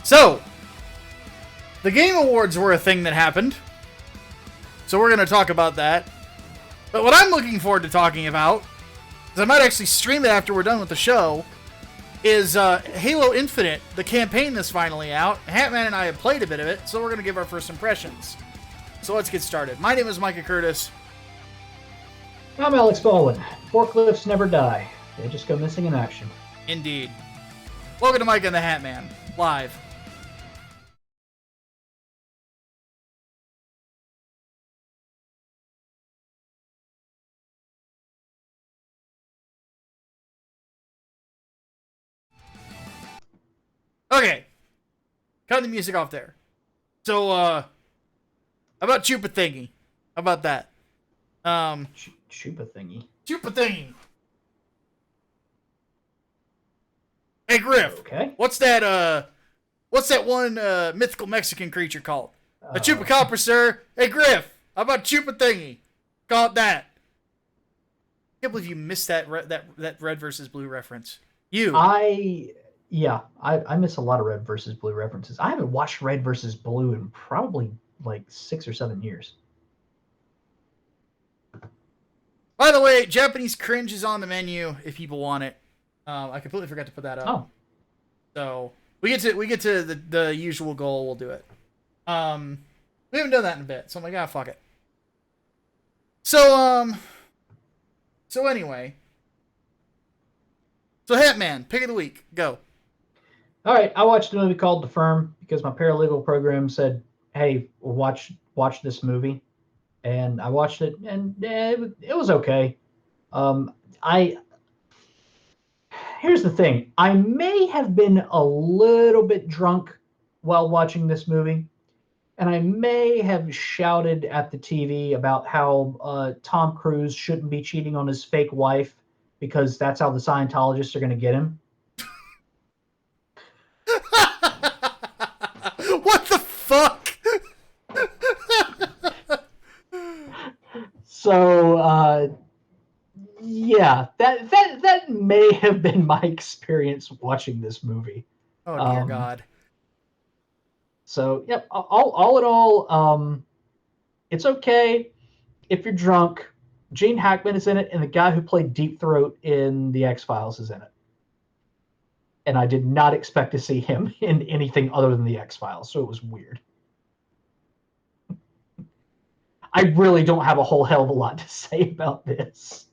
So, the Game Awards were a thing that happened. So we're going to talk about that. But what I'm looking forward to talking about, because I might actually stream it after we're done with the show, is Halo Infinite. The campaign is finally out. Hatman and I have played a bit of it, so we're going to give our first impressions. So let's get started. My name is Micah Curtis. I'm Alex Baldwin. Forklifts never die. They just go missing in action. Indeed. Welcome to Micah and the Hatman, live. Okay. Cut the music off there. So, how about Chupa Thingy? How about that? Chupa Thingy. Chupa Thingy. Hey, Griff. Okay. What's that one mythical Mexican creature called? A Chupacabra, sir. Hey, Griff. How about Chupa Thingy? Call it that. I can't believe you missed that red versus blue reference. I miss a lot of red versus blue references. I haven't watched red versus blue in probably like 6 or 7 years. By the way, Japanese cringe is on the menu if people want it. I completely forgot to put that up. Oh. So we get to the usual goal. We'll do it. We haven't done that in a bit, so I'm like, fuck it. So anyway. So Hatman, pick of the week, go. All right, I watched a movie called The Firm because my paralegal program said, "Hey, watch this movie," and I watched it, and it was okay. Here's the thing: I may have been a little bit drunk while watching this movie, and I may have shouted at the TV about how Tom Cruise shouldn't be cheating on his fake wife because that's how the Scientologists are going to get him. What the fuck? So, yeah, that may have been my experience watching this movie. Oh dear God. So, yep, all in all, it's okay if you're drunk. Gene Hackman is in it, and the guy who played Deep Throat in The X-Files is in it. And I did not expect to see him in anything other than The X-Files, so it was weird. I really don't have a whole hell of a lot to say about this.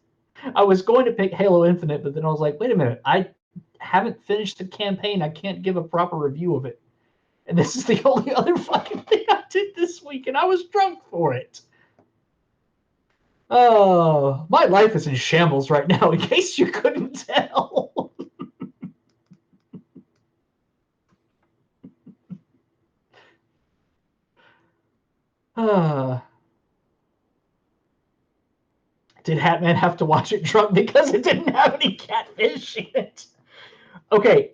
I was going to pick Halo Infinite, but then I was like, wait a minute, I haven't finished the campaign. I can't give a proper review of it. And this is the only other fucking thing I did this week, and I was drunk for it. Oh, my life is in shambles right now, in case you couldn't tell. Did Hatman have to watch it drunk because it didn't have any catfish in it? Okay,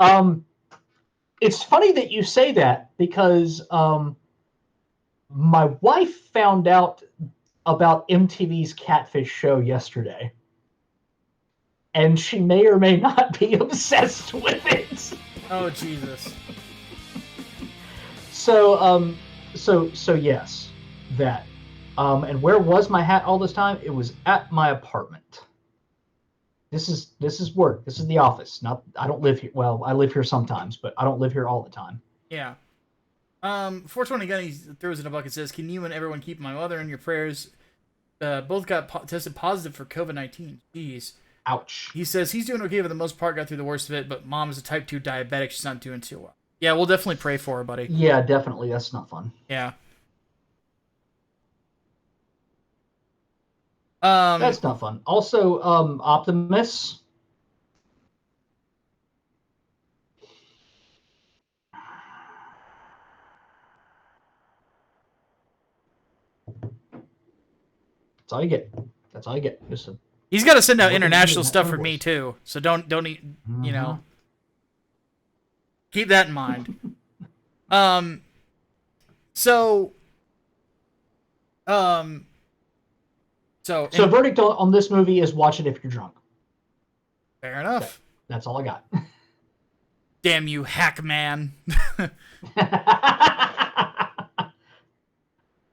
it's funny that you say that because my wife found out about MTV's Catfish show yesterday, and she may or may not be obsessed with it. Oh Jesus! So yes, that. And where was my hat all this time? It was at my apartment. This is work. This is the office. I don't live here. Well, I live here sometimes, but I don't live here all the time. Yeah. 420 Gunny throws in a bucket, says, "Can you and everyone keep my mother in your prayers? Both got tested positive for COVID-19. Jeez. Ouch." He says he's doing okay for the most part, got through the worst of it, but mom is a type 2 diabetic. She's not doing too well. Yeah, we'll definitely pray for her, buddy. Yeah, definitely. That's not fun. Yeah. That's not fun. Also, Optimus. That's all you get. That's all you get. He's got to send out international stuff for me too, so don't you know. Keep that in mind. So verdict on this movie is watch it if you're drunk. Fair enough. Okay. That's all I got. Damn you, Hackman.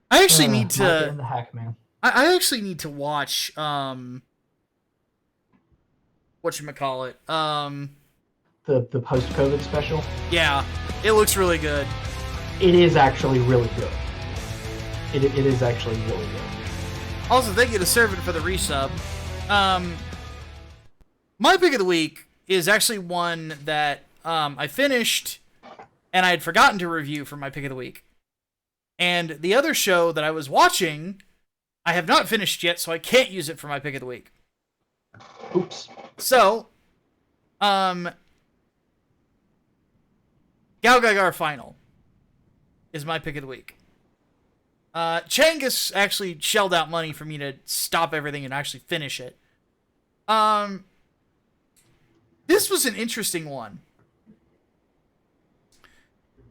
I actually need to. Micah and the Hatman. I actually need to watch. Whatchamacallit? The post-COVID special. Yeah, it looks really good. It is actually really good. It is actually really good. Also, thank you to Servant for the resub. My pick of the week is actually one that I finished and I had forgotten to review for my pick of the week. And the other show that I was watching, I have not finished yet, so I can't use it for my pick of the week. Oops. So, Gal Gaigar Final is my pick of the week. Changus actually shelled out money for me to stop everything and actually finish it. This was an interesting one.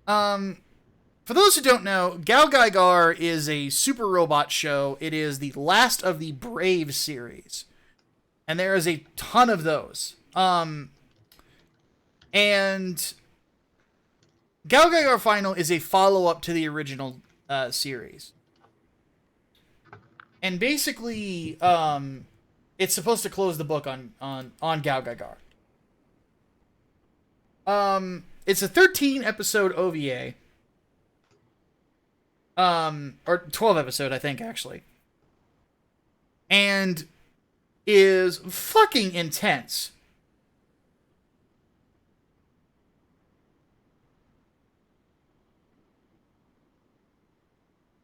For those who don't know, Gal Gaigar is a super robot show. It is the last of the Brave series. And there is a ton of those. And Gal Gaigar Final is a follow-up to the original series. And basically, it's supposed to close the book on Gal Gaigar. It's a 13-episode OVA. Or 12-episode, I think, actually. And is fucking intense.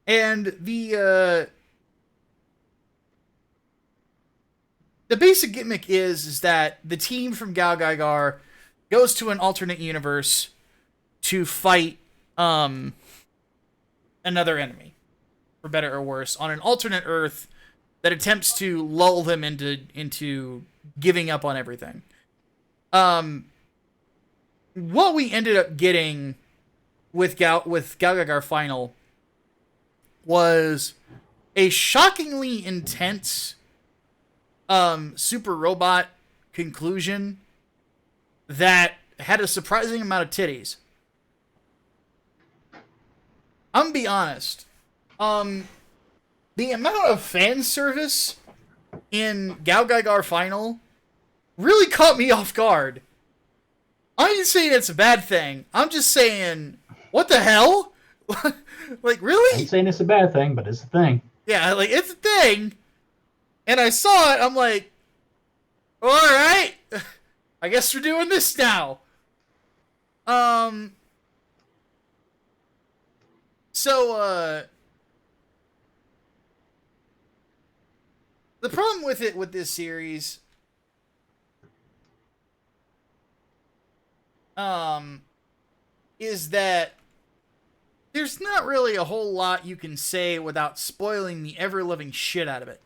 And the basic gimmick is that the team from Gal Gaigar goes to an alternate universe to fight another enemy, for better or worse, on an alternate Earth that attempts to lull them into giving up on everything. What we ended up getting with Gal Gaigar Final was a shockingly intense super robot conclusion that had a surprising amount of titties. I'm gonna be honest. The amount of fan service in Gal Gaigar Final really caught me off guard. I ain't saying it's a bad thing. I'm just saying, what the hell? Like, really? I'm saying it's a bad thing, but it's a thing. Yeah, like, it's a thing. And I saw it, I'm like, alright. I guess we're doing this now. So, the problem with this series, is that there's not really a whole lot you can say without spoiling the ever-loving shit out of it.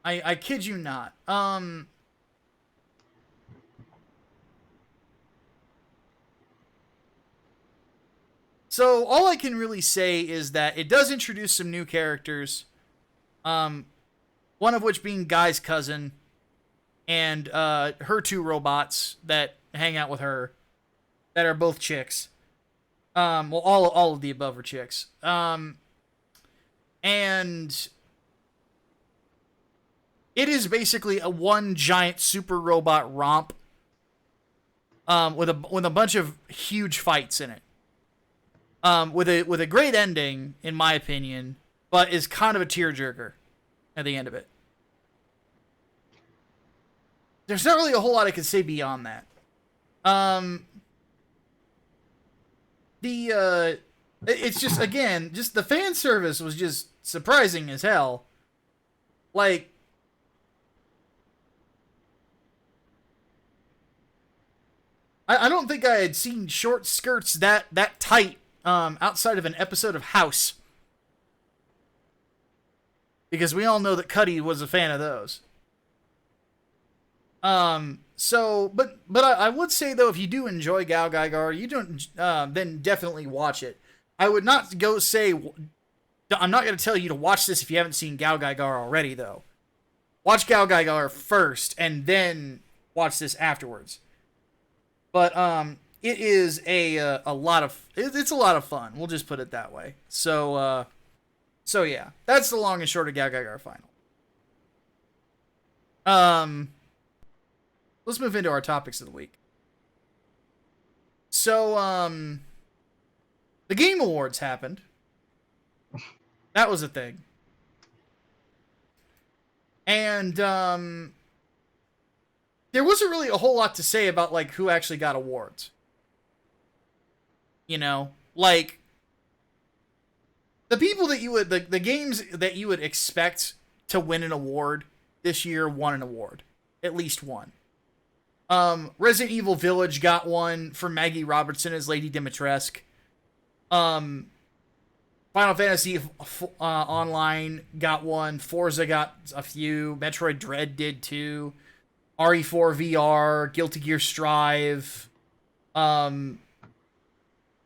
I kid you not. So all I can really say is that it does introduce some new characters. One of which being Guy's cousin, and her two robots that hang out with her, that are both chicks. Well, all of the above are chicks. And it is basically a one giant super robot romp, with a bunch of huge fights in it. With a great ending, in my opinion, but is kind of a tearjerker at the end of it. There's not really a whole lot I can say beyond that. It's just, again, just the fan service was just surprising as hell. Like, I don't think I had seen short skirts that tight outside of an episode of House. Because we all know that Cuddy was a fan of those. So, but I would say, though, if you do enjoy Gal Gaigar, you don't, then definitely watch it. I would not go say, I'm not going to tell you to watch this if you haven't seen Gal Gaigar already, though. Watch Gal Gaigar first, and then watch this afterwards. But it is a lot of it's a lot of fun. We'll just put it that way. So yeah, that's the long and short of Gagagar final. Let's move into our topics of the week. So the Game Awards happened. That was a thing. And there wasn't really a whole lot to say about like who actually got awards. You know, like the people that you would the games that you would expect to win an award this year won an award, at least one. Resident Evil Village got one for Maggie Robertson as Lady Dimitrescu. Final Fantasy Online got one. Forza got a few. Metroid Dread did too. RE4 VR, Guilty Gear Strive. The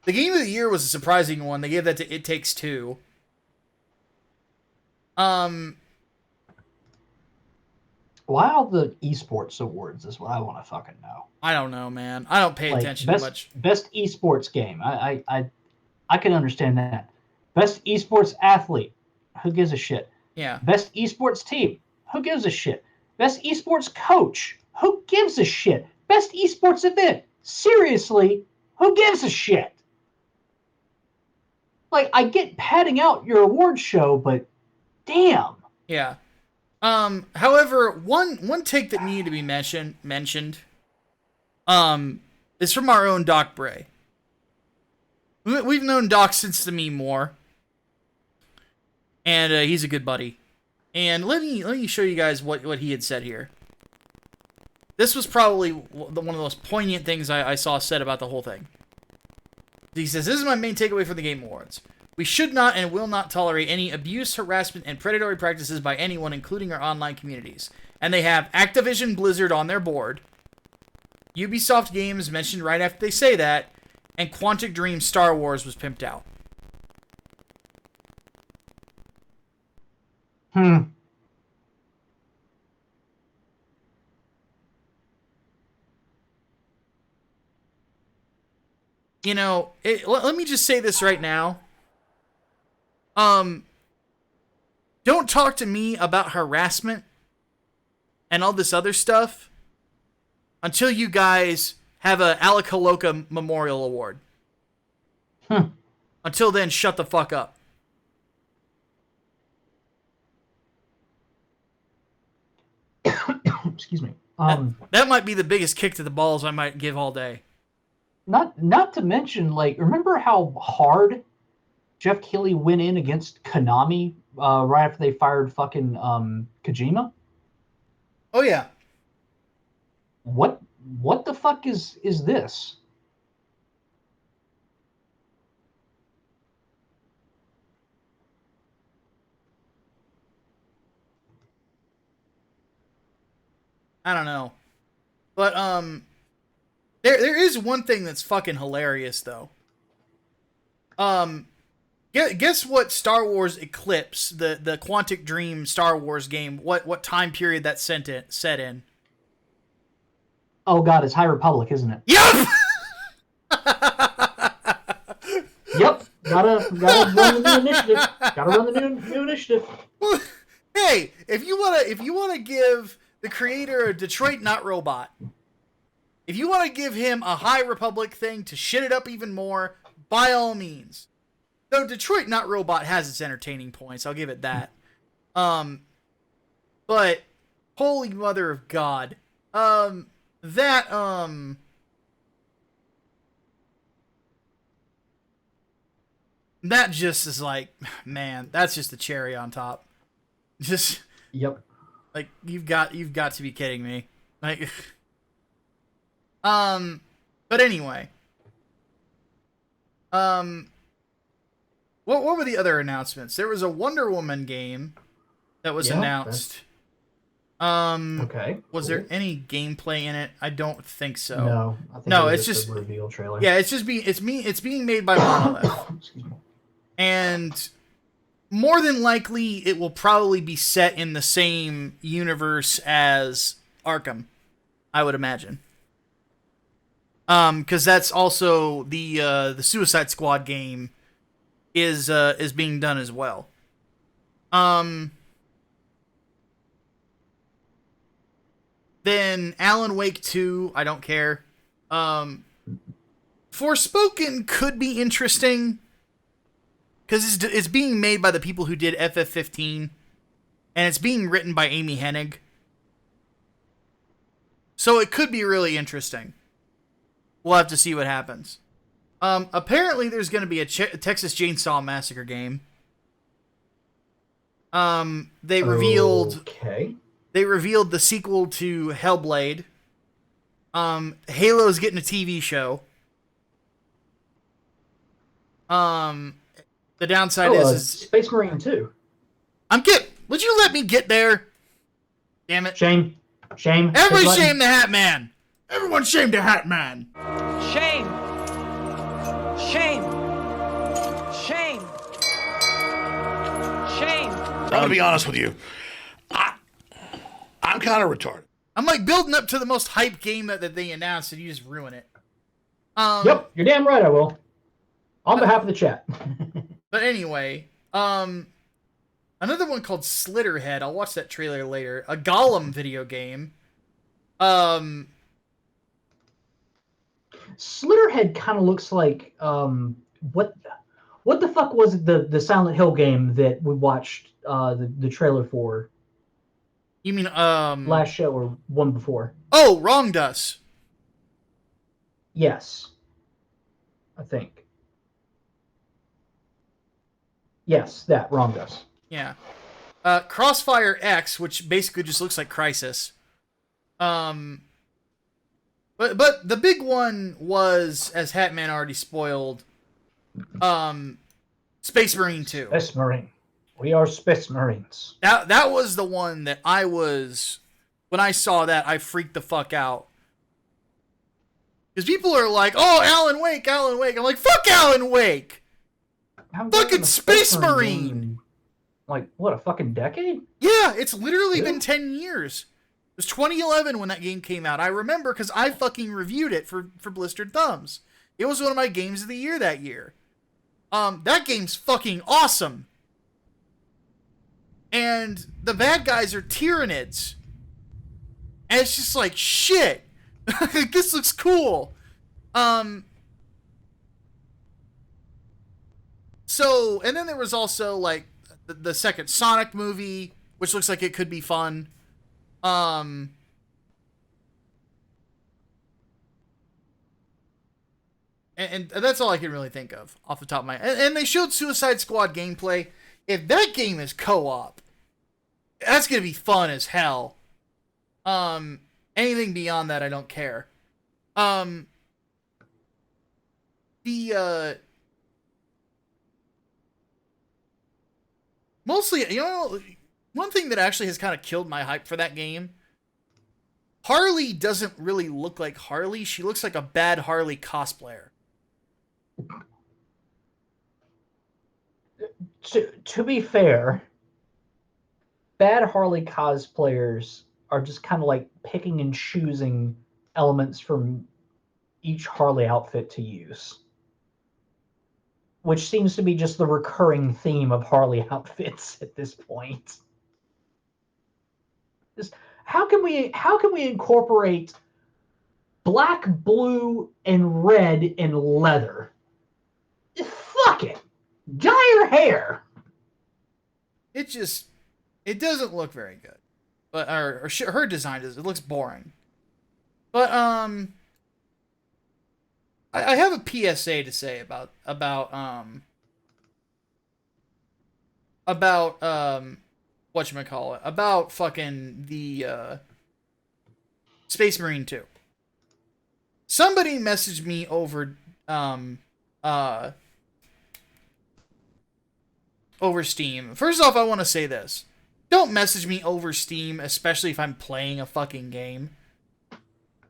Game of the Year was a surprising one. They gave that to It Takes Two. Why all the esports awards is what I want to fucking know. I don't know, man. I don't pay attention much. Best esports game. I can understand that. Best esports athlete. Who gives a shit? Yeah. Best esports team. Who gives a shit? Best esports coach. Who gives a shit? Best esports event. Seriously, who gives a shit? Like, I get padding out your award show, but damn. Yeah. However, one take that needed to be mentioned is from our own Doc Bray. We've known Doc since the meme war, and he's a good buddy. And let me show you guys what he had said here. This was probably one of the most poignant things I saw said about the whole thing. He says, "This is my main takeaway from the Game Awards. We should not and will not tolerate any abuse, harassment, and predatory practices by anyone, including our online communities." And they have Activision Blizzard on their board. Ubisoft Games mentioned right after they say that, and Quantic Dream Star Wars was pimped out. You know, let me just say this right now. Don't talk to me about harassment and all this other stuff until you guys have a Alec Holoka Memorial Award. Until then, shut the fuck up. Excuse me. That might be the biggest kick to the balls I might give all day. Not to mention, like, remember how hard Jeff Keighley went in against Konami right after they fired fucking Kojima? Oh yeah. What the fuck is this? I don't know. But there is one thing that's fucking hilarious though. Guess what Star Wars Eclipse, the Quantic Dream Star Wars game, what time period that set in? Oh god, it's High Republic, isn't it? Yep. Yep. Gotta run the new initiative. Gotta run the new initiative. Hey, if you wanna give the creator of Detroit Not Robot, if you want to give him a High Republic thing to shit it up even more, by all means. Though Detroit Not Robot has its entertaining points, I'll give it that. But holy mother of God, that just is like, man, that's just the cherry on top. Just yep. Like you've got to be kidding me. Like but anyway. What were the other announcements? There was a Wonder Woman game that was announced. Okay. Was there any gameplay in it? I don't think so. No. I think no, it's just a reveal trailer. Yeah, it's being made by Monolith. Excuse me. And more than likely it will probably be set in the same universe as Arkham, I would imagine. Because that's also the Suicide Squad game is being done as well. Then Alan Wake 2, I don't care. Forspoken could be interesting because it's being made by the people who did FF15, and it's being written by Amy Hennig. So it could be really interesting. We'll have to see what happens. Apparently, there's going to be a Texas Chainsaw Massacre game. They revealed the sequel to Hellblade. Halo's getting a TV show. The downside is Space Marine 2. Would you let me get there? Damn it. Shame. Everybody shame the Hatman. Everyone shame the Hatman. Shame. I'm gonna be honest with you. I'm kind of retarded. I'm like building up to the most hype game that they announced, and you just ruin it. Yep, you're damn right I will. On behalf of the chat. But anyway, another one called Slitterhead. I'll watch that trailer later. A Gollum video game. Slitterhead kind of looks like what the fuck was it, the Silent Hill game that we watched the trailer for? You mean last show or one before? Oh, Wronged Us. Yes, I think. Yes, that Wronged Us. Yeah. Crossfire X, which basically just looks like Crysis. But the big one was, as Hatman already spoiled, Space Marine 2. Space Marine. We are Space Marines. That was the one that when I saw that, I freaked the fuck out. Because people are like, oh, Alan Wake. I'm like, fuck Alan Wake. Fucking Space Marine. Like, what, a fucking decade? Yeah, it's literally been 10 years. It was 2011 when that game came out. I remember because I fucking reviewed it for Blistered Thumbs. It was one of my games of the year that year. That game's fucking awesome. And the bad guys are Tyranids. And it's just like, shit. This looks cool. So, and then there was also, like, the second Sonic movie, which looks like it could be fun. And that's all I can really think of off the top of my head. And they showed Suicide Squad gameplay. If that game is co-op, that's going to be fun as hell. Anything beyond that, I don't care. Mostly, you know, one thing that actually has kind of killed my hype for that game, Harley doesn't really look like Harley. She looks like a bad Harley cosplayer. To be fair, bad Harley cosplayers are just kind of like picking and choosing elements from each Harley outfit to use, which seems to be just the recurring theme of Harley outfits at this point. Just how can we incorporate black, blue, and red in leather? Fuck it. Dye your hair. It doesn't look very good. But her design it looks boring. But I have a PSA to say about whatchamacallit, about fucking the Space Marine 2. Somebody messaged me over Steam. First off, I want to say this. Don't message me over Steam, especially if I'm playing a fucking game.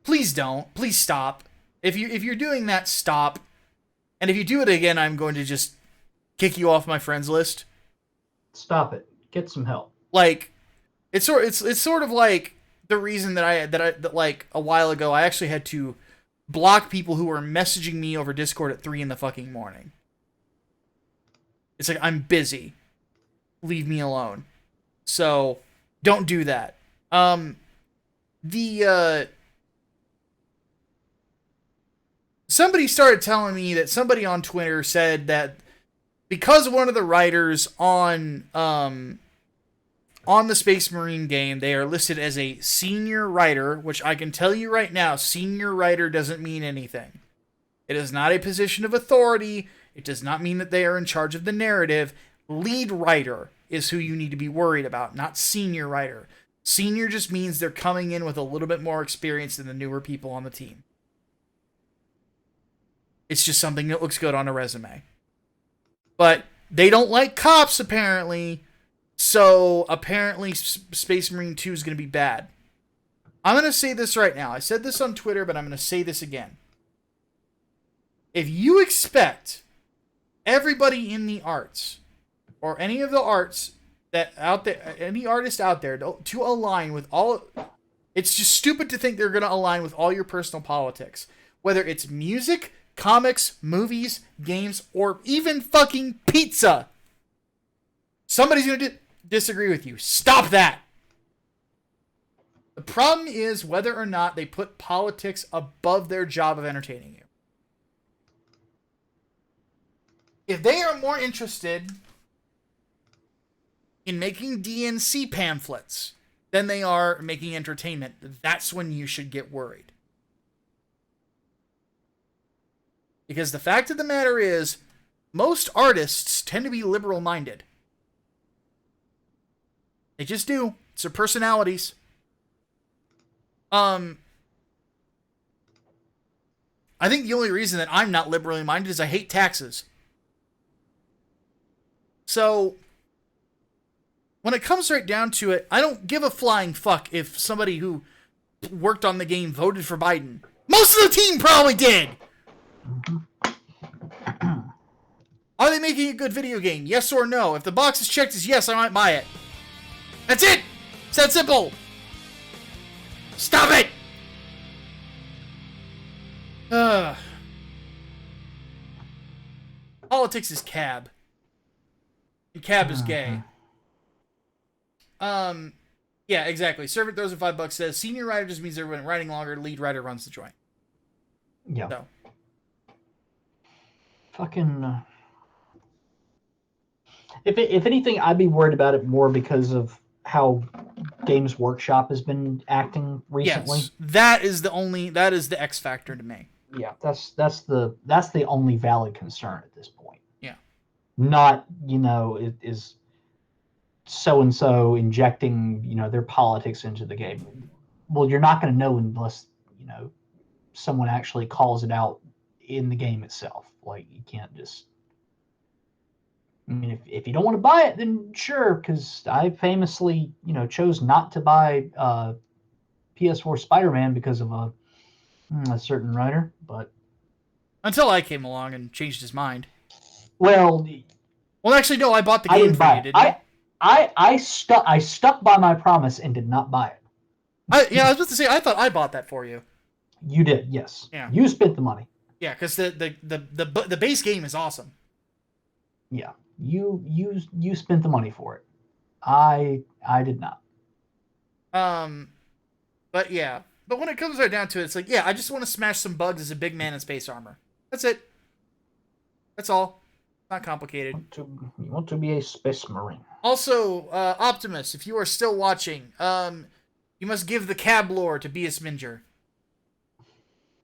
Please don't. Please stop. If you're doing that, stop. And if you do it again, I'm going to just kick you off my friends list. Stop it. Get some help. Like, it's sort of like the reason that like a while ago I actually had to block people who are messaging me over Discord at 3 in the fucking morning. It's like, I'm busy. Leave me alone. So, don't do that. Somebody started telling me that somebody on Twitter said that because one of the writers on the Space Marine game, they are listed as a senior writer, which I can tell you right now, senior writer doesn't mean anything. It is not a position of authority. It does not mean that they are in charge of the narrative. Lead writer is who you need to be worried about, not senior writer. Senior just means they're coming in with a little bit more experience than the newer people on the team. It's just something that looks good on a resume. But they don't like cops, apparently. So, apparently, Space Marine 2 is going to be bad. I'm going to say this right now. I said this on Twitter, but I'm going to say this again. If you expect everybody in the arts, or any of the arts that out there, any artist out there, to align with all... It's just stupid to think they're going to align with all your personal politics. Whether it's music, comics, movies, games, or even fucking pizza. Somebody's going to disagree with you. Stop that. The problem is whether or not they put politics above their job of entertaining you. If they are more interested in making DNC pamphlets than they are making entertainment, that's when you should get worried. Because the fact of the matter is, most artists tend to be liberal-minded. They just do. It's their personalities. I think the only reason that I'm not liberally minded is I hate taxes. So, when it comes right down to it, I don't give a flying fuck if somebody who worked on the game voted for Biden. Most of the team probably did! Are they making a good video game? Yes or no? If the box is checked as yes, I might buy it. That's it! It's that simple! Stop it! Politics is cab. And cab is gay. Yeah, exactly. Servant throws in $5 says, senior writer just means everyone writing longer, lead writer runs the joint. Yeah. So. Fucking... If anything, I'd be worried about it more because of how Games Workshop has been acting recently. Yes, that is the X factor to me. Yeah, that's the only valid concern at this point. Yeah. Not, is so and so injecting, their politics into the game. Well, you're not going to know unless, someone actually calls it out in the game itself. Like, you can't just... I mean, if you don't want to buy it, then sure, because I famously, chose not to buy PS4 Spider-Man because of a certain writer, but... Until I came along and changed his mind. Well, actually, no, I bought the game for you, didn't you? I stuck by my promise and did not buy it. I was about to say, I thought I bought that for you. You did, yes. Yeah. You spent the money. Yeah, because the base game is awesome. Yeah. You spent the money for it. I did not. But yeah. But when it comes right down to it, it's like, yeah, I just want to smash some bugs as a big man in space armor. That's it. That's all. Not complicated. You want to be a space marine. Also, Optimus, if you are still watching, you must give the cab lore to Beus Minger.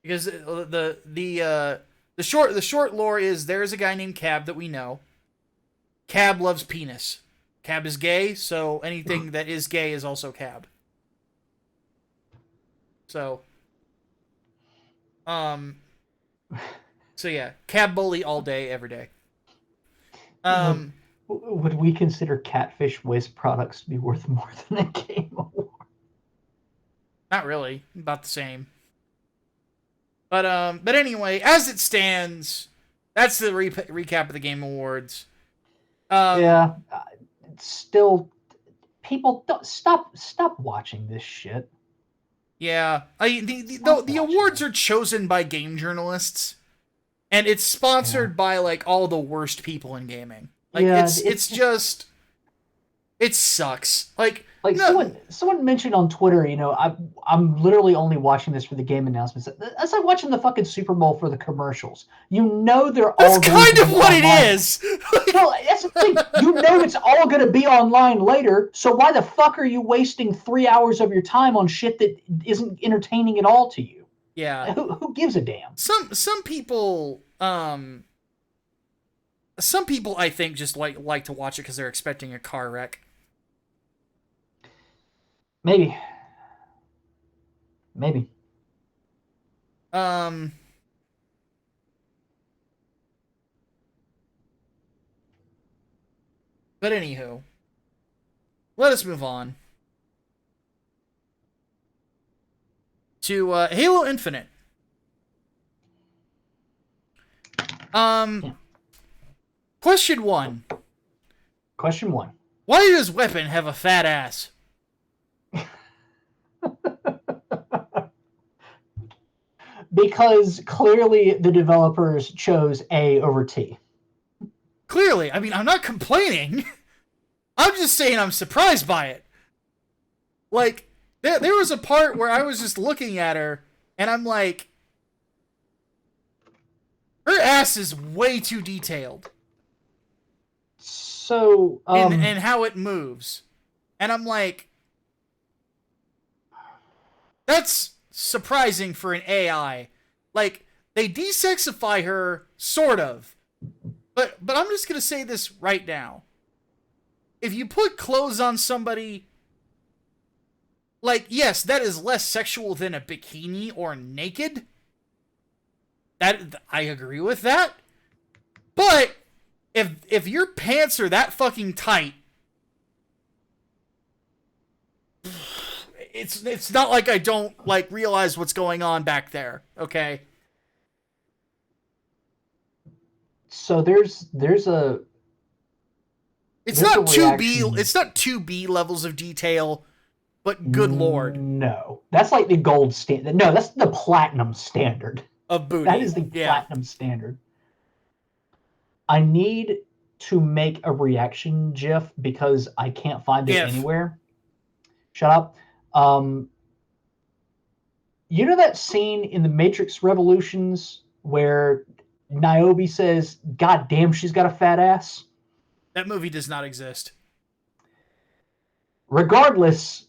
Because the short lore is there is a guy named Cab that we know. Cab loves penis. Cab is gay, so anything that is gay is also Cab. So, so yeah, Cab bully all day, every day. Would we consider Catfish waste products to be worth more than a Game Award? Not really. About the same. But anyway, as it stands, that's the recap of the Game Awards. Yeah, still, people don't stop watching this shit. Yeah, the awards are chosen by game journalists, and it's sponsored by like all the worst people in gaming. Like it's just it sucks. Like no, someone mentioned on Twitter, I'm literally only watching this for the game announcements. That's like watching the fucking Super Bowl for the commercials. They're all kind of what it is. No, that's the thing. It's all going to be online later. So why the fuck are you wasting 3 hours of your time on shit that isn't entertaining at all to you? Yeah. Who gives a damn? Some people I think just like to watch it because they're expecting a car wreck. Maybe. But anywho, let us move on to Halo Infinite. Question one. Why does Weapon have a fat ass? Because clearly the developers chose A over T. Clearly. I mean, I'm not complaining. I'm just saying I'm surprised by it. Like, there was a part where I was just looking at her, and I'm like, her ass is way too detailed. So, and how it moves. And I'm like, that's surprising for an AI. Like, they desexify her, sort of. But I'm just gonna say this right now. If you put clothes on somebody, like, yes, that is less sexual than a bikini or naked. That I agree with that. But if your pants are that fucking tight, it's not like I don't like realize what's going on back there, okay? So there's a it's not 2B it's not 2B levels of detail, but good lord. No. That's like the gold standard. No, that's the platinum standard. Of booty. That is the platinum standard. I need to make a reaction GIF because I can't find it anywhere. Shut up. You know that scene in the Matrix Revolutions where Niobe says, "God damn, she's got a fat ass"? That movie does not exist. Regardless,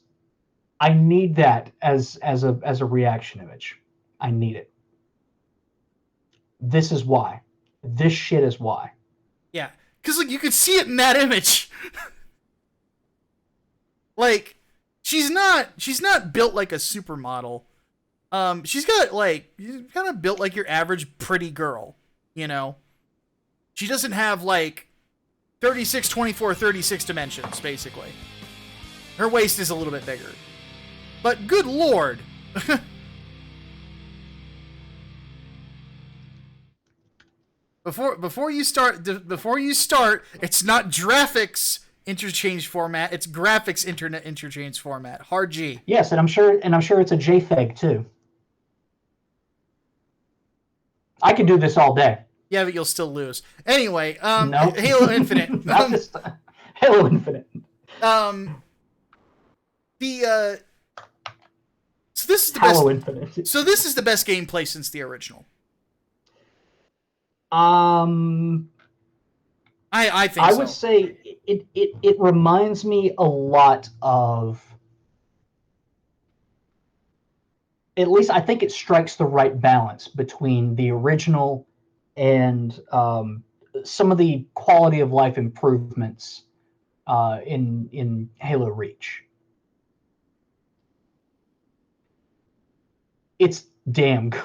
I need that as a reaction image. I need it. This is why. This shit is why. Yeah, because like you could see it in that image. Like, she's not built like a supermodel. She's got like kind of built like your average pretty girl, you know. She doesn't have like 36, 24, 36 dimensions, basically. Her waist is a little bit bigger. But good lord. Before you start, it's not graphics interchange format, it's graphics internet interchange format. Hard G. Yes, and I'm sure it's a JPEG too. I could do this all day. Yeah, but you'll still lose. Anyway, no. Halo Infinite. Not this time. Halo Infinite. So this is the Halo best. Infinite. So this is the best gameplay since the original. I think so. I would say it reminds me a lot of. At least I think it strikes the right balance between the original and some of the quality of life improvements in Halo Reach. It's damn good.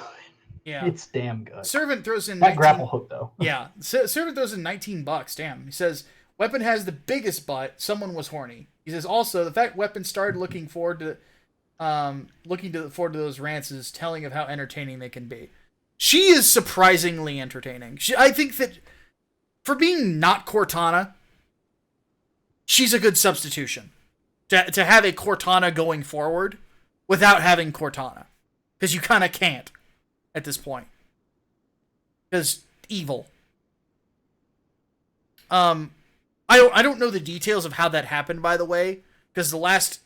Yeah, it's damn good. Servant throws in that grapple hook though. Yeah, Servant throws in $19. Damn, he says Weapon has the biggest butt. Someone was horny. He says also the fact Weapon started looking forward to those rants is telling of how entertaining they can be. She is surprisingly entertaining. I think that for being not Cortana, she's a good substitution. To have a Cortana going forward without having Cortana. Because you kind of can't at this point. Because evil. I don't know the details of how that happened, by the way, because the last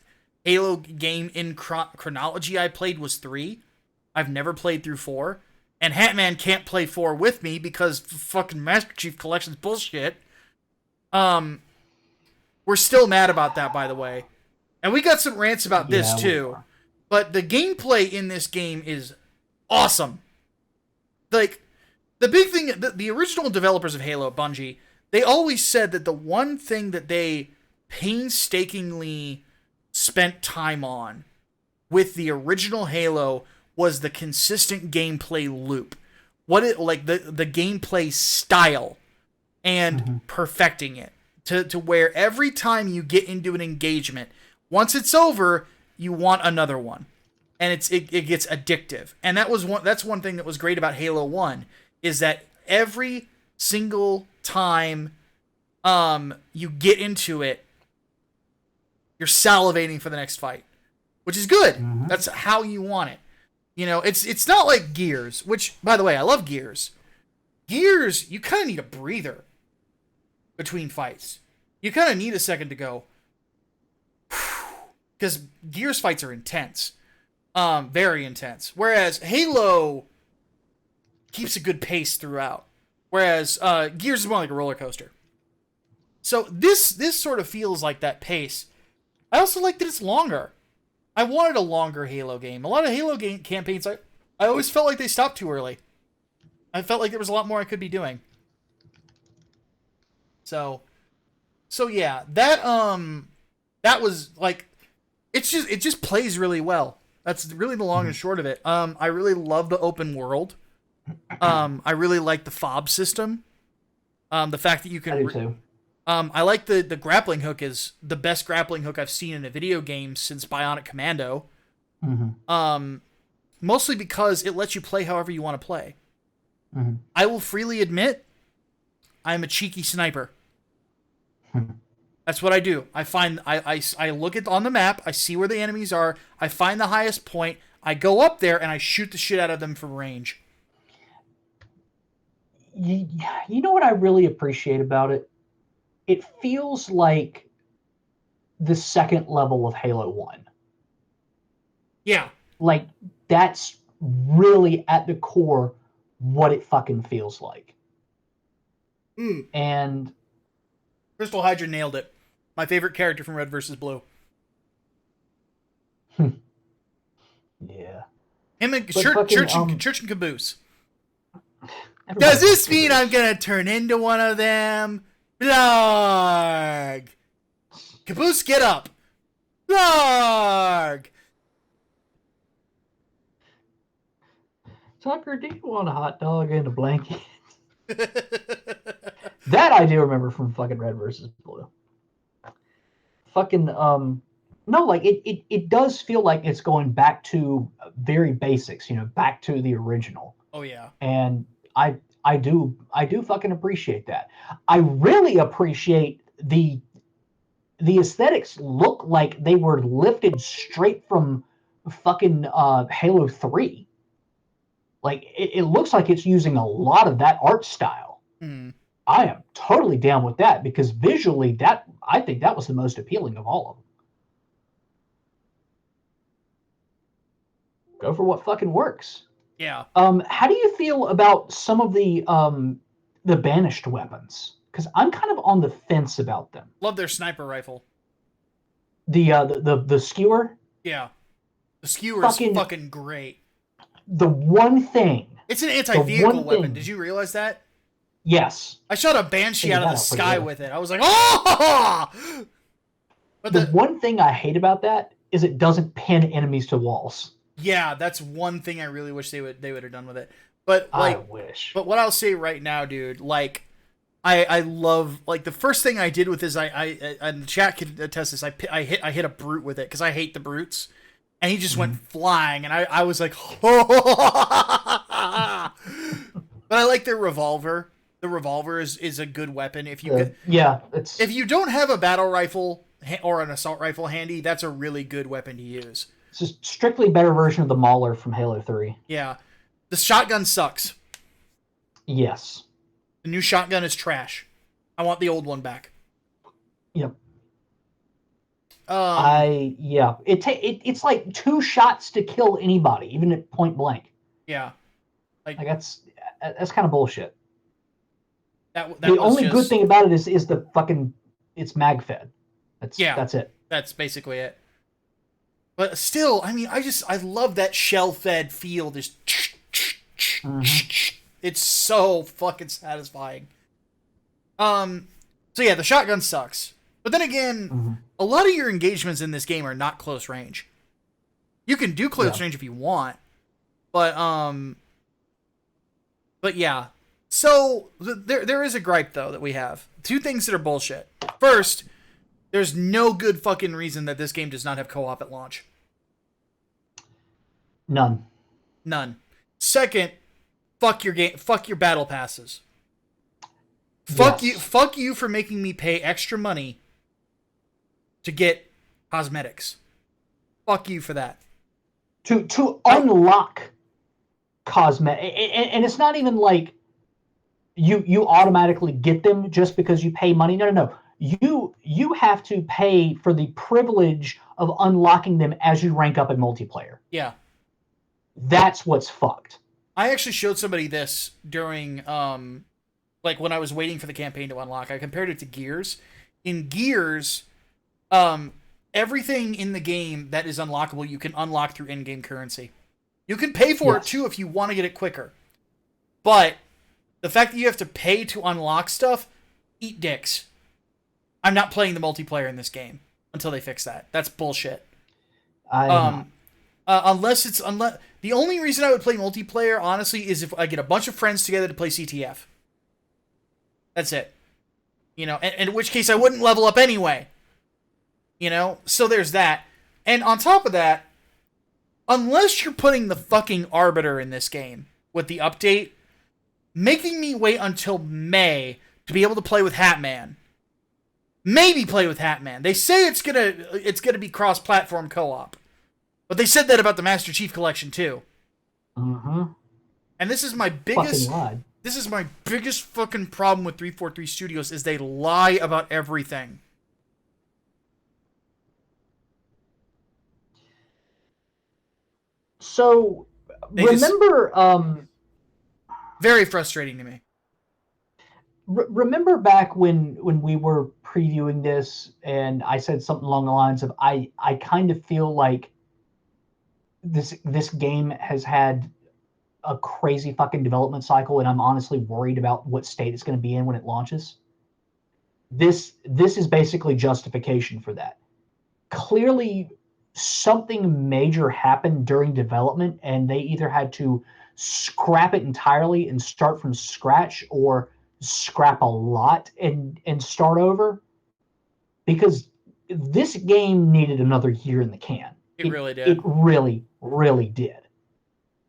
Halo game in chronology I played was 3. I've never played through 4. And Hatman can't play 4 with me because fucking Master Chief Collection's bullshit. We're still mad about that, by the way. And we got some rants about this, too. But the gameplay in this game is awesome. Like, the big thing, the original developers of Halo, Bungie, they always said that the one thing that they painstakingly spent time on with the original Halo was the consistent gameplay loop. The gameplay style and perfecting it to where every time you get into an engagement, once it's over, you want another one. And it gets addictive. And that's one thing that was great about Halo 1 is that every single time you get into it, you're salivating for the next fight, which is good. That's how you want it. You know, it's not like Gears, which, by the way, I love Gears. Gears, you kind of need a breather between fights. You kind of need a second to go, because Gears fights are intense, very intense. Whereas Halo keeps a good pace throughout. Whereas Gears is more like a roller coaster. So this sort of feels like that pace. I also like that it's longer. I wanted a longer Halo game. A lot of Halo game campaigns, I always felt like they stopped too early. I felt like there was a lot more I could be doing. So yeah, that was like, it just plays really well. That's really the long and short of it. I really love the open world. I really like the fob system. The fact that you can. I do too. I like the grappling hook is the best grappling hook I've seen in a video game since Bionic Commando. Mostly because it lets you play however you want to play. I will freely admit, I'm a cheeky sniper. That's what I do. I look on the map, I see where the enemies are, I find the highest point, I go up there, and I shoot the shit out of them from range. You know what I really appreciate about it? It feels like the second level of Halo 1. Yeah. Like, that's really at the core what it fucking feels like. And Crystal Hydra nailed it. My favorite character from Red vs. Blue. Yeah. Him and But Church and Caboose. Does this mean I'm gonna turn into one of them? Blarg! Caboose, get up! Blarg! Tucker, do you want a hot dog and a blanket? That I do remember from fucking Red versus Blue. Fucking, no, like, it does feel like it's going back to very basics, you know, back to the original. Oh, yeah. And I do fucking appreciate that. I really appreciate the aesthetics look like they were lifted straight from fucking Halo 3. Like, it looks like it's using a lot of that art style. I am totally down with that because visually, I think that was the most appealing of all of them. Go for what fucking works. Yeah. How do you feel about some of the banished weapons? Because I'm kind of on the fence about them. Love their sniper rifle. The skewer. Yeah. The skewer is fucking great. The one thing. It's an anti-vehicle weapon. Did you realize that? Yes. I shot a Banshee out of the sky with it. I was like, oh! But the one thing I hate about that is it doesn't pin enemies to walls. Yeah, that's one thing I really wish they would have done with it. But like, I wish. But what I'll say right now, dude, like, I love, like, the first thing I did with this, I and the chat can attest this. I hit a brute with it because I hate the brutes, and he just went flying, and I was like, oh. But I like their revolver. The revolver is a good weapon if you could. Yeah, if you don't have a battle rifle or an assault rifle handy, that's a really good weapon to use. It's a strictly better version of the Mauler from Halo 3. Yeah. The shotgun sucks. Yes. The new shotgun is trash. I want the old one back. Yep. Um, It's like 2 shots to kill anybody, even at point blank. Yeah. Like that's kind of bullshit. That The was only just, good thing about it is the fucking it's mag fed. That's it. That's basically it. But still, I mean, I love that shell fed feel. Just it's so fucking satisfying. So yeah, the shotgun sucks. But then again, a lot of your engagements in this game are not close range. You can do close range if you want, but yeah. So there is a gripe though that we have. 2 things that are bullshit. First, there's no good fucking reason that this game does not have co-op at launch. None. Second, fuck your game. Fuck your battle passes. Yes. Fuck you for making me pay extra money to get cosmetics. Fuck you for that. To unlock cosmetic, and it's not even like you automatically get them just because you pay money. No. You have to pay for the privilege of unlocking them as you rank up in multiplayer. Yeah. That's what's fucked. I actually showed somebody this during like when I was waiting for the campaign to unlock. I compared it to Gears. In Gears, everything in the game that is unlockable, you can unlock through in-game currency. You can pay for it too if you want to get it quicker. But the fact that you have to pay to unlock stuff, eat dicks. I'm not playing the multiplayer in this game until they fix that. That's bullshit. Unless the only reason I would play multiplayer, honestly, is if I get a bunch of friends together to play CTF. That's it. You know, and in which case I wouldn't level up anyway. You know? So there's that. And on top of that, unless you're putting the fucking Arbiter in this game with the update, making me wait until May to be able to play with Hatman. Maybe play with Hatman. They say it's gonna be cross-platform co-op. But they said that about the Master Chief Collection too. Mm-hmm. And this is my biggest fucking problem with 343 Studios is they lie about everything. So remember very frustrating to me. Remember back when we were previewing this and I said something along the lines of I kind of feel like this game has had a crazy fucking development cycle and I'm honestly worried about what state it's going to be in when it launches. This is basically justification for that. Clearly something major happened during development and they either had to scrap it entirely and start from scratch or scrap a lot and start over, because this game needed another year in the can. It really did. It really, really did.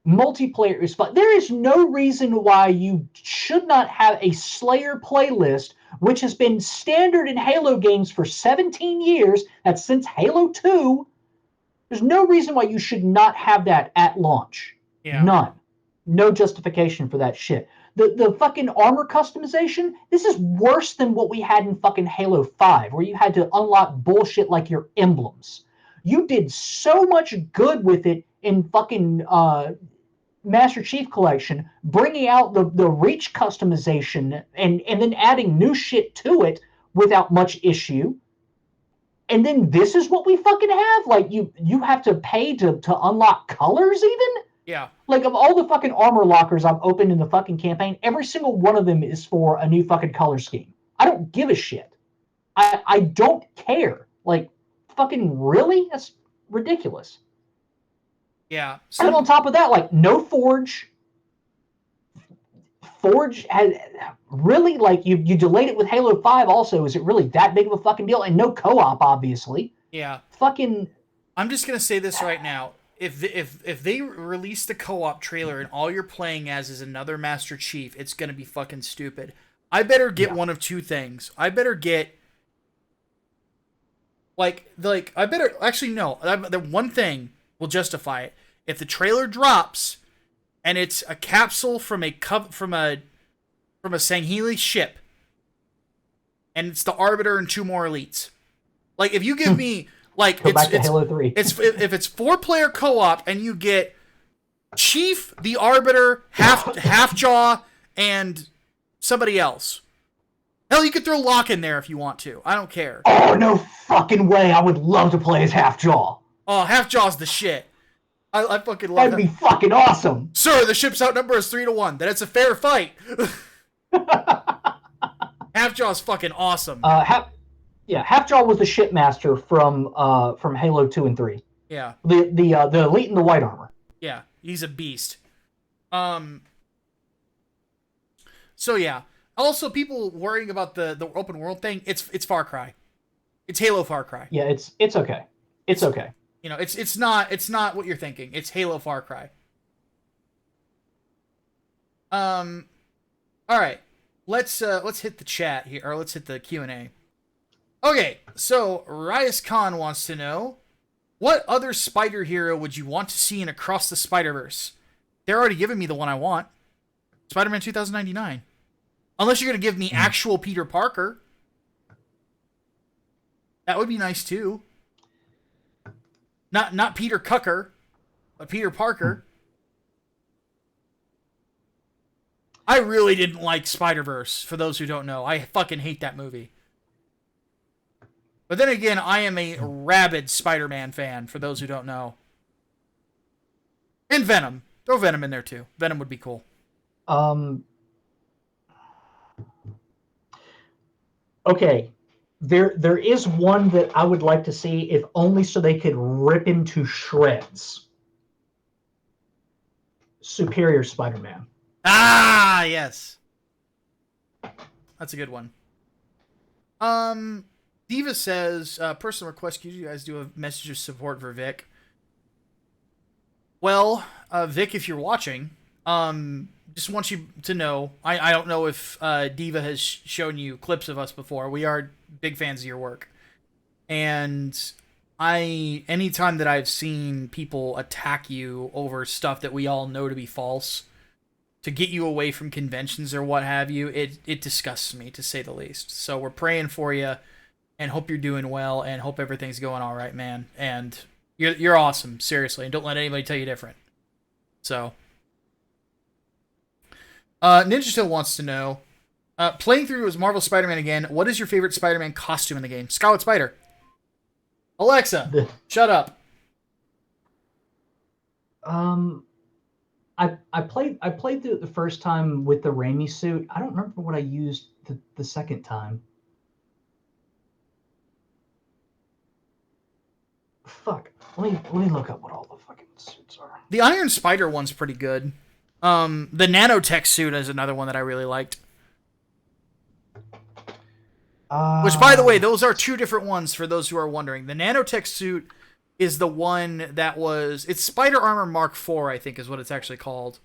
Multiplayer is fun. There is no reason why you should not have a Slayer playlist, which has been standard in Halo games for 17 years. That's since Halo 2. There's no reason why you should not have that at launch. Yeah. None. No justification for that shit. The fucking armor customization, this is worse than what we had in fucking Halo 5, where you had to unlock bullshit like your emblems. You did so much good with it in fucking Master Chief Collection, bringing out the Reach customization and then adding new shit to it without much issue. And then this is what we fucking have? Like, you have to pay to unlock colors even? Yeah. Like, of all the fucking armor lockers I've opened in the fucking campaign, every single one of them is for a new fucking color scheme. I don't give a shit. I don't care. Like, fucking really? That's ridiculous. Yeah. And on top of that, like, no Forge. Forge had really, like, you delayed it with Halo 5 also. Is it really that big of a fucking deal? And no co-op, obviously. Yeah. Fucking... I'm just going to say this right now. If they release the co-op trailer and all you're playing as is another Master Chief, it's going to be fucking stupid. I better get one of two things. I better get I better actually no. The one thing will justify it. If the trailer drops and it's a capsule from a Sangheili ship, and it's the Arbiter and 2 more elites. Like, if you give me like Go back to Halo 3. if it's 4-player co-op and you get Chief, the Arbiter, Half-Jaw, and somebody else. Hell, you could throw Locke in there if you want to. I don't care. Oh, no fucking way. I would love to play as Half-Jaw. Oh, Half-Jaw's the shit. I fucking love That'd be fucking awesome. Sir, the ship's outnumbered us 3-1. Then it's a fair fight. Half-Jaw's fucking awesome. Half-Jaw was the shipmaster from Halo 2 and 3. Yeah. The elite in the white armor. Yeah, he's a beast. So yeah. Also, people worrying about the open world thing. It's Far Cry. It's Halo Far Cry. Yeah, it's okay. It's okay. You know, it's not what you're thinking. It's Halo Far Cry. All right. Let's hit the chat here, or let's hit the Q&A. Okay, so Rias Khan wants to know, what other spider hero would you want to see in Across the Spider-Verse? They're already giving me the one I want. Spider-Man 2099. Unless you're going to give me actual Peter Parker. That would be nice too. Not Peter Cucker, but Peter Parker. I really didn't like Spider-Verse, for those who don't know. I fucking hate that movie. But then again, I am a rabid Spider-Man fan, for those who don't know. And Venom. Throw Venom in there too. Venom would be cool. Okay. There is one that I would like to see, if only so they could rip him to shreds. Superior Spider-Man. Ah, yes. That's a good one. Diva says, personal request, could you guys do a message of support for Vic? Well, Vic, if you're watching, just want you to know, I don't know if Diva has shown you clips of us before. We are big fans of your work. And anytime that I've seen people attack you over stuff that we all know to be false, to get you away from conventions or what have you, it disgusts me, to say the least. So we're praying for you, and hope you're doing well, and hope everything's going all right, man. And you're awesome, seriously, and don't let anybody tell you different. So, Ninja still wants to know, playing through as Marvel Spider-Man again, what is your favorite Spider-Man costume in the game? Scarlet Spider. Alexa, shut up. I played through it the first time with the Raimi suit. I don't remember what I used the second time. Fuck. Let me look up what all the fucking suits are. The Iron Spider one's pretty good. The nanotech suit is another one that I really liked. Which, by the way, those are 2 different ones for those who are wondering. The nanotech suit is the one that it's Spider Armor Mark IV, I think is what it's actually called.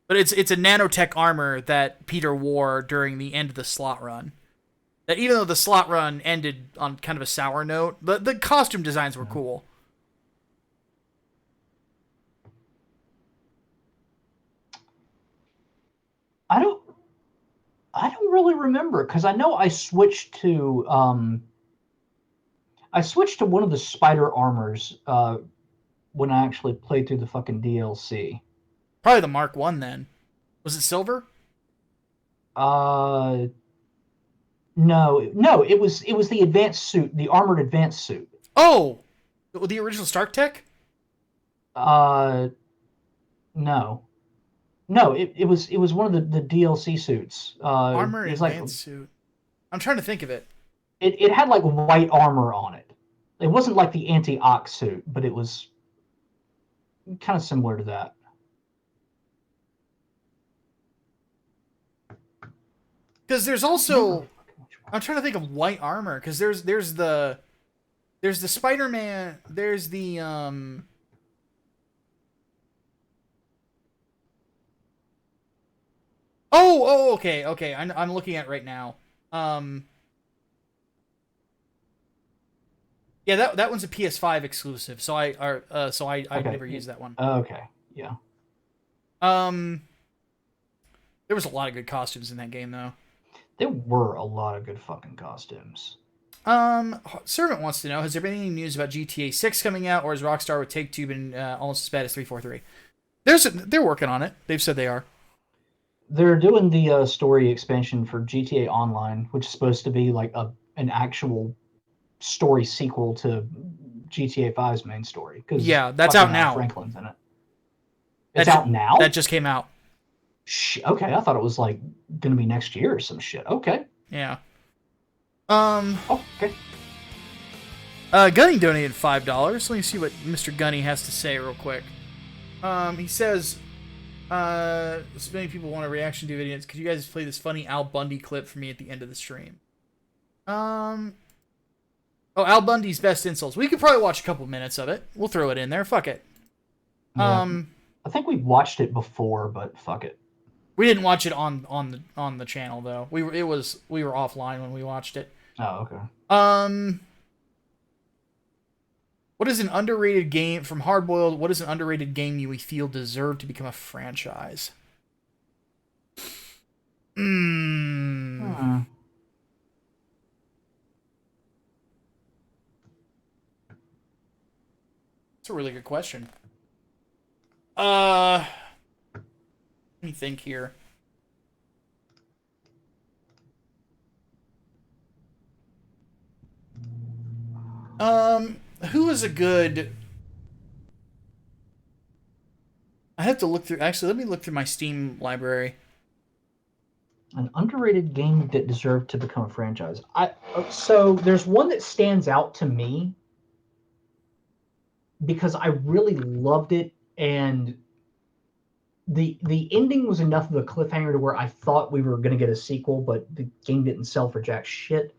But it's a nanotech armor that Peter wore during the end of the slot run. That even though the slot run ended on kind of a sour note, the costume designs were cool. I don't really remember, because I know I switched to one of the spider armors when I actually played through the fucking DLC. Probably the Mark I then. Was it silver? No, it was the advanced suit, the armored advanced suit. Oh, the original Stark Tech? No, it was one of the DLC suits. Armor it was advanced suit. I'm trying to think of it. It had like white armor on it. It wasn't like the anti-ox suit, but it was kind of similar to that. Because there's also, I'm trying to think of white armor, because there's the Spider-Man, there's the okay. I'm looking at it right now. Yeah, that one's a PS5 exclusive, so I Okay. never used that one. Okay, yeah. There was a lot of good costumes in that game, though. There were a lot of good fucking costumes. Servant wants to know: has there been any news about GTA 6 coming out, or is Rockstar with Take-Two been almost as bad as 343? They're working on it. They've said they are. They're doing the story expansion for GTA Online, which is supposed to be like an actual story sequel to GTA 5's main story. Yeah, that's out now. Franklin's in it. It's out now? That just came out. Okay, I thought it was like going to be next year or some shit. Okay. Yeah. Oh, okay. Gunny donated $5. Let me see what Mr. Gunny has to say real quick. He says, so many people want a reaction to videos. Could you guys play this funny Al Bundy clip for me at the end of the stream? Oh, Al Bundy's best insults. We could probably watch a couple minutes of it. We'll throw it in there. Fuck it. Yeah. I think we watched it before, but fuck it. We didn't watch it on the channel though. We were offline when we watched it. Oh, okay. What is an underrated game from Hardboiled? What is an underrated game you feel deserved to become a franchise? It's a really good question. Let me think here. Who is a good... I have to look through... Actually, let me look through my Steam library. An underrated game that deserved to become a franchise. So there's one that stands out to me because I really loved it, and the ending was enough of a cliffhanger to where I thought we were going to get a sequel, but the game didn't sell for jack shit.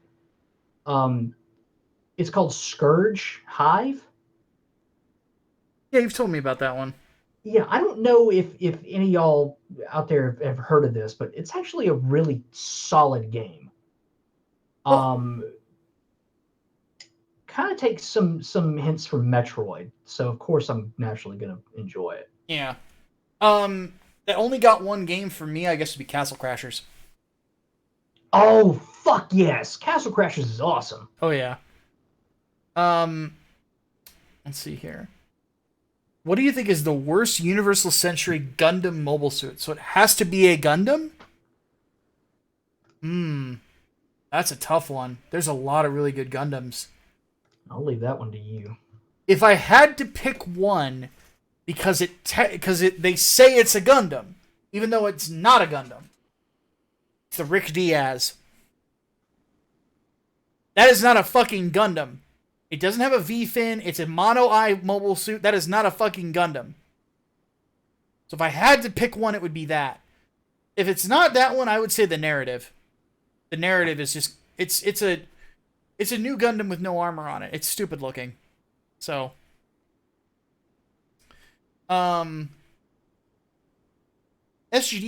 It's called Scourge Hive. Yeah, you've told me about that one. Yeah, I don't know if any of y'all out there have heard of this, but it's actually a really solid game. Kind of takes some hints from Metroid, so of course I'm naturally going to enjoy it. Yeah. That only got one game for me, I guess, would be Castle Crashers. Oh, fuck yes. Castle Crashers is awesome. Oh, yeah. Let's see here. What do you think is the worst Universal Century Gundam mobile suit? So it has to be a Gundam? That's a tough one. There's a lot of really good Gundams. I'll leave that one to you. If I had to pick one, because they say it's a Gundam, even though it's not a Gundam, it's the Rick Diaz. That is not a fucking Gundam. It doesn't have a V-fin. It's a mono-eye mobile suit. That is not a fucking Gundam. So if I had to pick one, it would be that. If it's not that one, I would say the narrative. The narrative is just... It's a new Gundam with no armor on it. It's stupid looking. So... SGD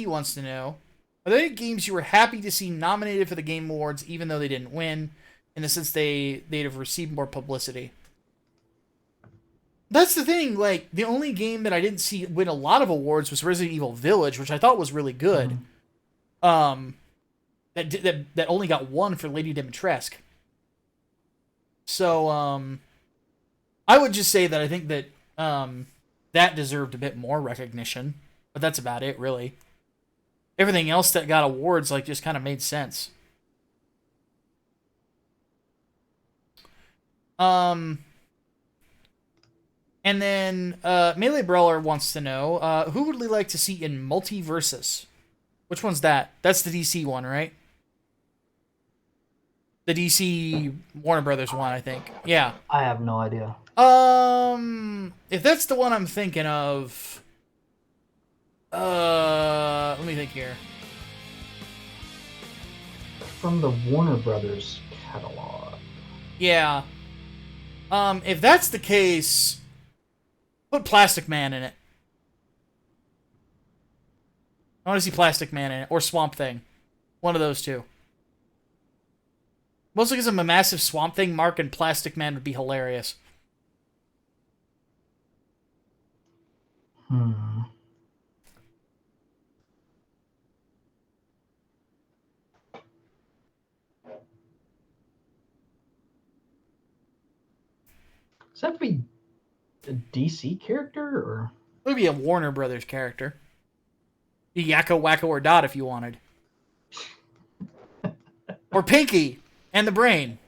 wants to know, are there any games you were happy to see nominated for the Game Awards even though they didn't win, in the sense they'd have received more publicity? That's the thing, like, the only game that I didn't see win a lot of awards was Resident Evil Village, which I thought was really good. That only got one for Lady Dimitrescu. So, I would just say that I think that, that deserved a bit more recognition, but that's about it, really. Everything else that got awards, like, just kind of made sense. And then Melee Brawler wants to know, who would we like to see in Multiversus? Which one's that? That's the DC one, right? The DC Warner Brothers one, I think. Yeah. I have no idea. If that's the one I'm thinking of, let me think here. From the Warner Brothers catalog. Yeah. If that's the case, put Plastic Man in it. I want to see Plastic Man in it, or Swamp Thing. One of those two. Mostly because I'm a massive Swamp Thing mark, and Plastic Man would be hilarious. Hmm. Does that have to be a DC character or? It would be a Warner Brothers character. Be Yakko, Wacko, or Dot if you wanted. Or Pinky and the Brain.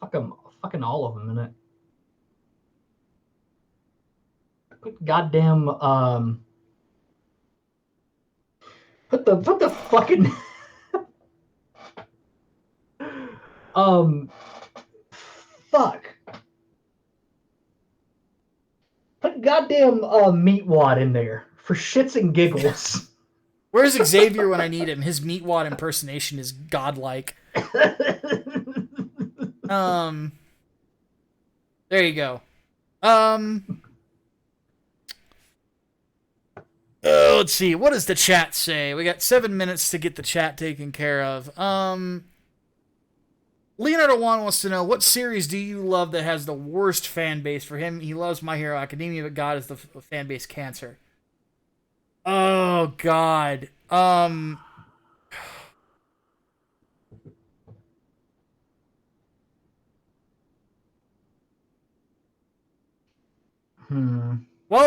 Fucking all of them in it. Put goddamn Put the fucking fuck. Put goddamn Meatwad in there for shits and giggles. Where's Xavier when I need him? His Meatwad impersonation is godlike. There you go. Let's see. What does the chat say? We got 7 minutes to get the chat taken care of. Leonardo Juan wants to know, what series do you love that has the worst fan base? For him, he loves My Hero Academia, but God is the fan base cancer. Oh, God. While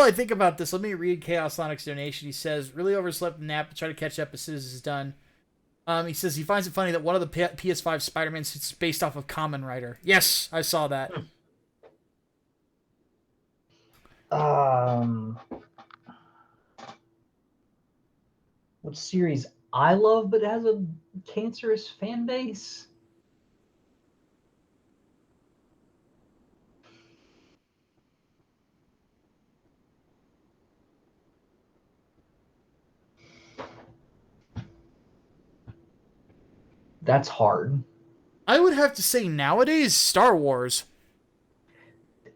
I think about this, let me read Chaos Sonic's donation. He says, really overslept nap to try to catch up as soon as it's done. He says he finds it funny that one of the PS5 Spider-Man is based off of Kamen Rider. Yes, I saw that. What series I love but has a cancerous fan base? That's hard. I would have to say nowadays, Star Wars.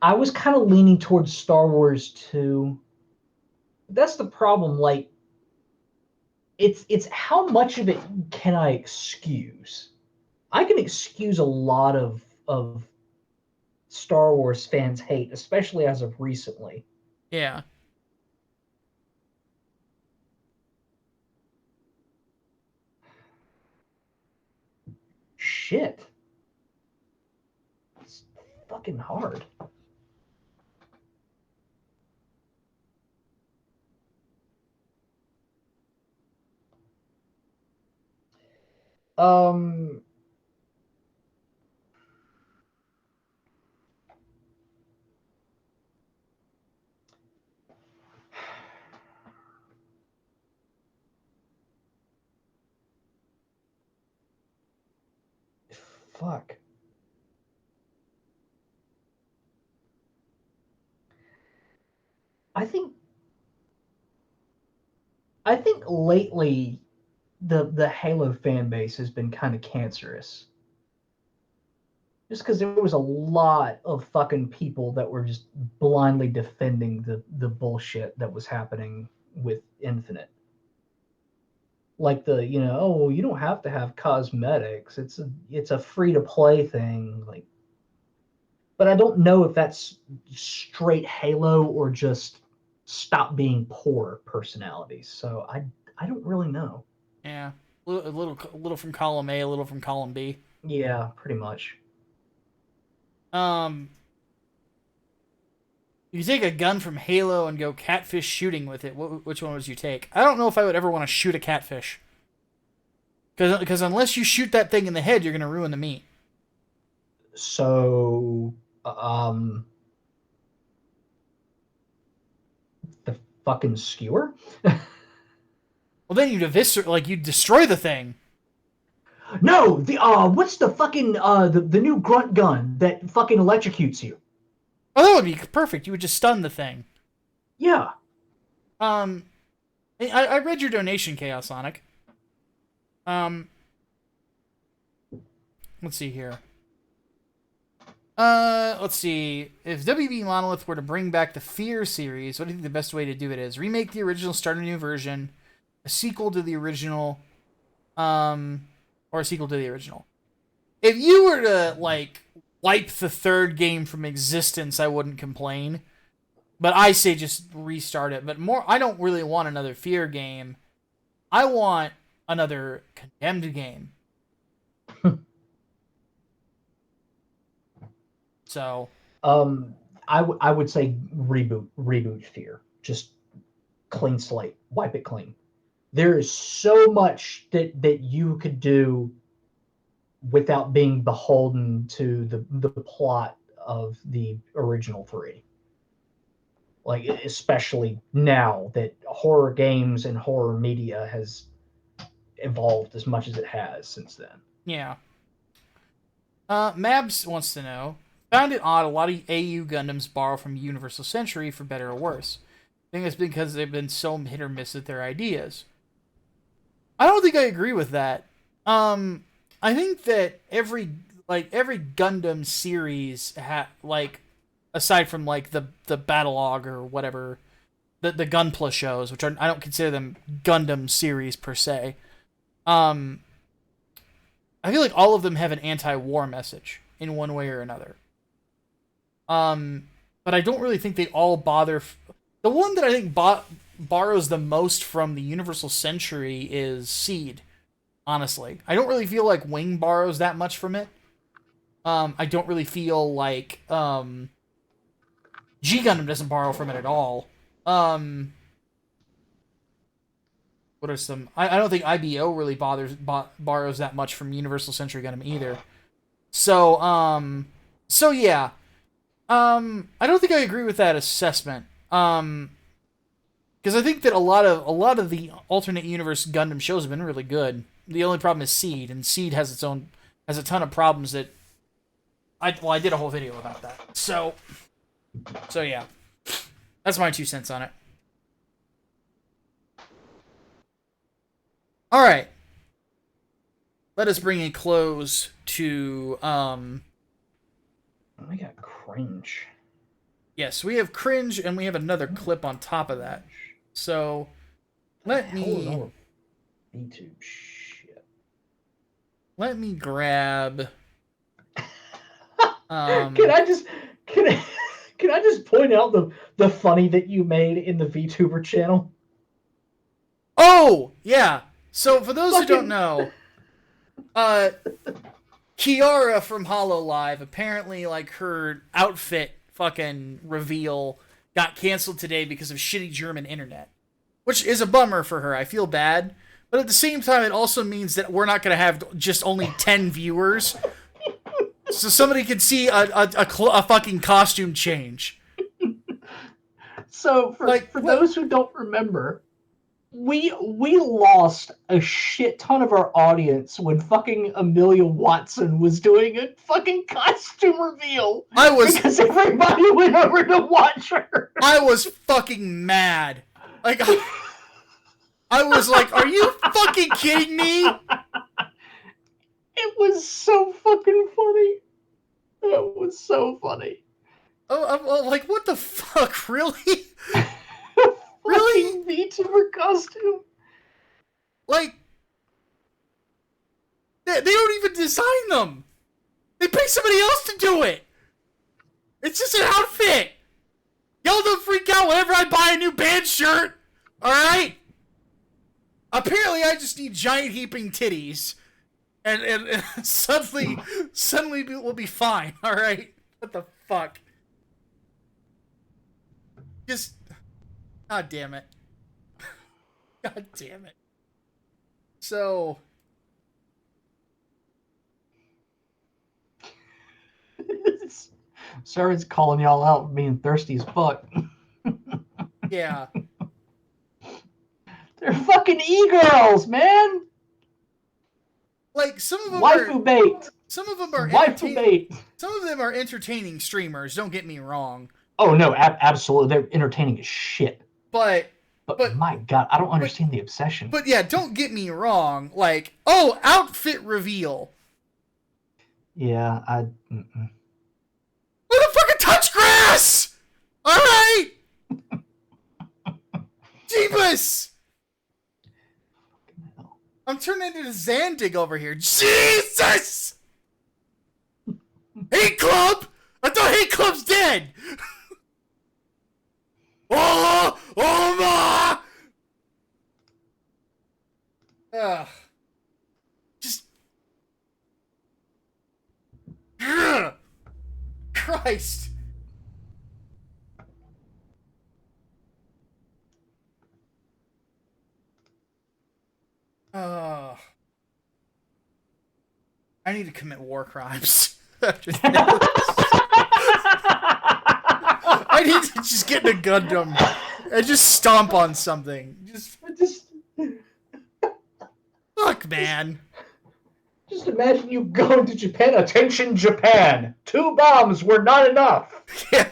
I was kind of leaning towards Star Wars too. That's the problem. Like, it's how much of it can I excuse? I can excuse a lot of Star Wars fans' hate, especially as of recently. Yeah. Shit. It's fucking hard. Fuck. I think lately the Halo fan base has been kind of cancerous. Just because there was a lot of fucking people that were just blindly defending the bullshit that was happening with Infinite. Like oh, you don't have to have cosmetics. It's a free to play thing. Like, but I don't know if that's straight Halo or just stop being poor personalities. So I don't really know. Yeah. A little from column A, a little from column B. Yeah, pretty much. You take a gun from Halo and go catfish shooting with it. Which one would you take? I don't know if I would ever want to shoot a catfish. Because unless you shoot that thing in the head, you're going to ruin the meat. So, the fucking skewer? Well, then you'd you'd destroy the thing. No, what's the fucking the new grunt gun that fucking electrocutes you? Oh, that would be perfect. You would just stun the thing. Yeah. I read your donation, Chaos Sonic. Let's see here. Let's see. If WB Monolith were to bring back the Fear series, what do you think the best way to do it is? Remake the original, start a new version, a sequel to the original, or a sequel to the original? if you were to like wipe the third game from existence, I wouldn't complain. But I say just restart it. But I don't really want another Fear game. I want another Condemned game. So, I would say reboot Fear. Just clean slate, wipe it clean. There is so much that you could do without being beholden to the plot of the original three. Like, especially now that horror games and horror media has evolved as much as it has since then. yeah. Mabs wants to know, found it odd a lot of AU Gundams borrow from Universal Century for better or worse. I think it's because they've been so hit or miss with their ideas. I don't think I agree with that. I think that every Gundam series aside from like the Battlelog or whatever, the Gunpla shows, which I don't consider them Gundam series per se. I feel like all of them have an anti-war message in one way or another. But I don't really think they all bother. The one that I think borrows the most from the Universal Century is Seed. Honestly, I don't really feel like Wing borrows that much from it. I don't really feel like G Gundam doesn't borrow from it at all. What are some? I don't think IBO really borrows that much from Universal Century Gundam either. So yeah. I don't think I agree with that assessment. Because I think that a lot of the alternate universe Gundam shows have been really good. The only problem is Seed, and Seed has a ton of problems that I did a whole video about that. So yeah. That's my 2 cents on it. All right. Let us bring a close to I got cringe. yes, we have cringe and we have another clip on top of that. So let me YouTube shit. Let me grab Can I just point out the funny that you made in the VTuber channel? Oh, yeah. So for those who don't know, Kiara from HoloLive, apparently like her outfit fucking reveal got canceled today because of shitty German internet. Which is a bummer for her. I feel bad. But at the same time, it also means that we're not going to have just only 10 viewers. So somebody can see a fucking costume change. So for those who don't remember, we lost a shit ton of our audience when fucking Amelia Watson was doing a fucking costume reveal. Because everybody went over to watch her. I was fucking mad. Like, I was like, are you fucking kidding me? It was so fucking funny. It was so funny. Oh, I'm like, what the fuck? Really? Really? VTuber costume? Like, they don't even design them. They pay somebody else to do it. It's just an outfit. Y'all don't freak out whenever I buy a new band shirt. Alright? Apparently I just need giant heaping titties. And suddenly we'll be fine, alright? What the fuck? Just... God damn it. God damn it. So... Sarah's calling y'all out being thirsty as fuck. Yeah. They're fucking e-girls, man! Like, some of them Waifu bait! Some of them are Waifu bait! Some of them are entertaining streamers, don't get me wrong. Oh, no, absolutely. They're entertaining as shit. But my god, I don't understand the obsession. But yeah, don't get me wrong. Like, oh, outfit reveal. Yeah, Motherfucker, touch grass! Alright! Jeebus! I'm turning into Zandig over here. Jesus! Hate Club? I thought Hate Club's dead! Oh! Oh my! Just... Christ! I need to commit war crimes after this. I need to just get in a Gundam and just stomp on something. Just fuck, man. Just imagine you going to Japan. Attention, Japan! 2 bombs were not enough. Yeah.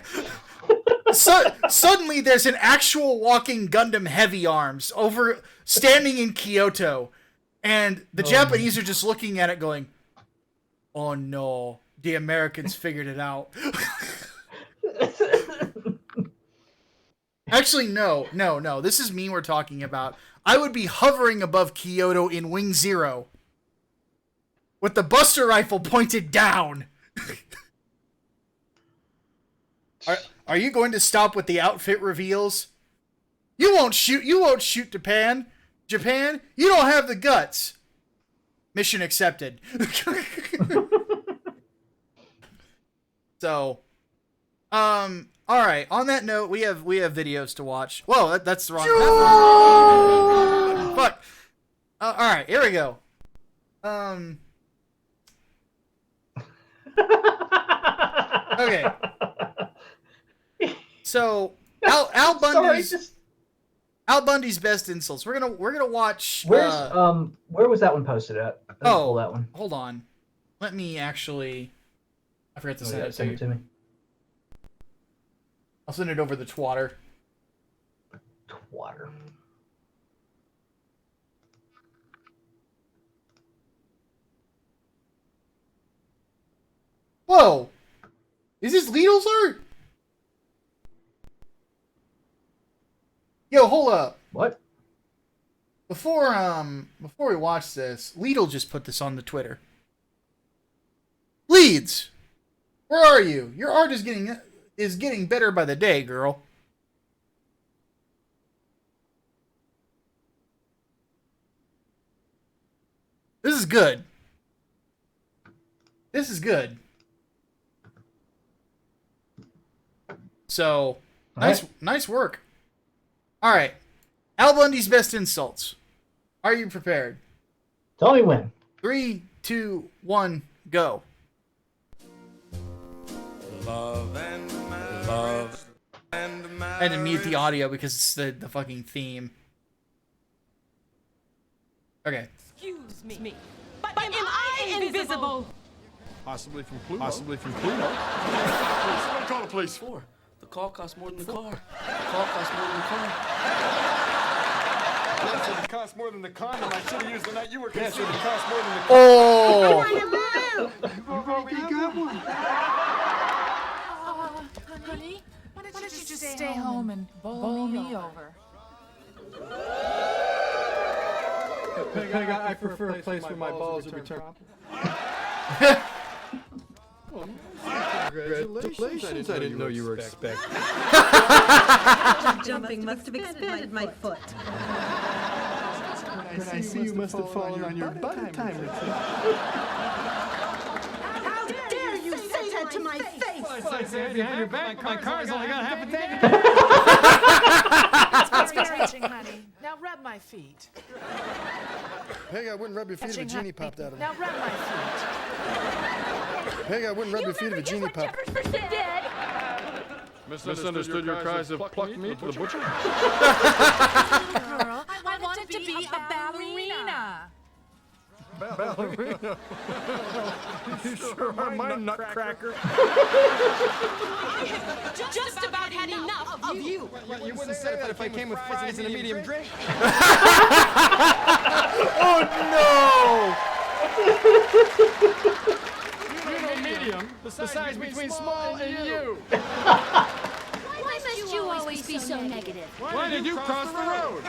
So suddenly, there's an actual walking Gundam Heavy Arms standing in Kyoto, and the Japanese are just looking at it, going, "Oh no, the Americans figured it out." Actually, no. This is me we're talking about. I would be hovering above Kyoto in Wing Zero with the Buster Rifle pointed down. Are you going to stop with the outfit reveals? You won't shoot Japan. Japan, you don't have the guts. Mission accepted. So, all right. On that note, we have videos to watch. Whoa, that's the wrong. Fuck. All right, here we go. Okay. So Al Bundy's best insults. We're gonna watch. Where was that one posted at? Pull that one. Hold on. Let me actually. I forgot to send it to me. I'll send it over the twatter. Twatter. Whoa! Is this Lidl's art? Yo, hold up. What? Before we watch this, Lidl just put this on the Twitter. Leeds, where are you? Your art is getting better by the day, girl. This is good. This is good. So, nice work. All right. Al Bundy's best insults. Are you prepared? Tell me when. 3, 2, 1, go. Love and I had to mute the audio because it's the fucking theme. Okay. Excuse me, but am I invisible? possibly from Pluto. What do you call the police for? The call costs more than the car. The call costs more than the car. Yes, it costs more than the condom I should have used the night you were conceived. It costs more than the Oh! You've already got one. Honey, why don't you just stay home and bowl me over? Peg, I prefer a place where my balls are returned. Congratulations, I didn't know you were expecting. Jumping must have expanded my foot. I see you must have fallen on your butt time routine. How dare you say that to my face? Behind your back, my car's only got half a tank. That's very itching, honey. Now rub my feet. Peg, I wouldn't rub your feet if a genie popped out of them. Now rub my feet. Peg, I wouldn't rub your feet if a genie popped. Misunderstood your cries of pluck meat to the butcher? Girl, I wanted to be a ballerina. Ballerina? You sure are my nutcracker. Just about had enough of you. You wouldn't say that if I came with fries and a medium drink. Oh You know medium, the size between small and you. Why must you always be so negative? Why did you cross the road?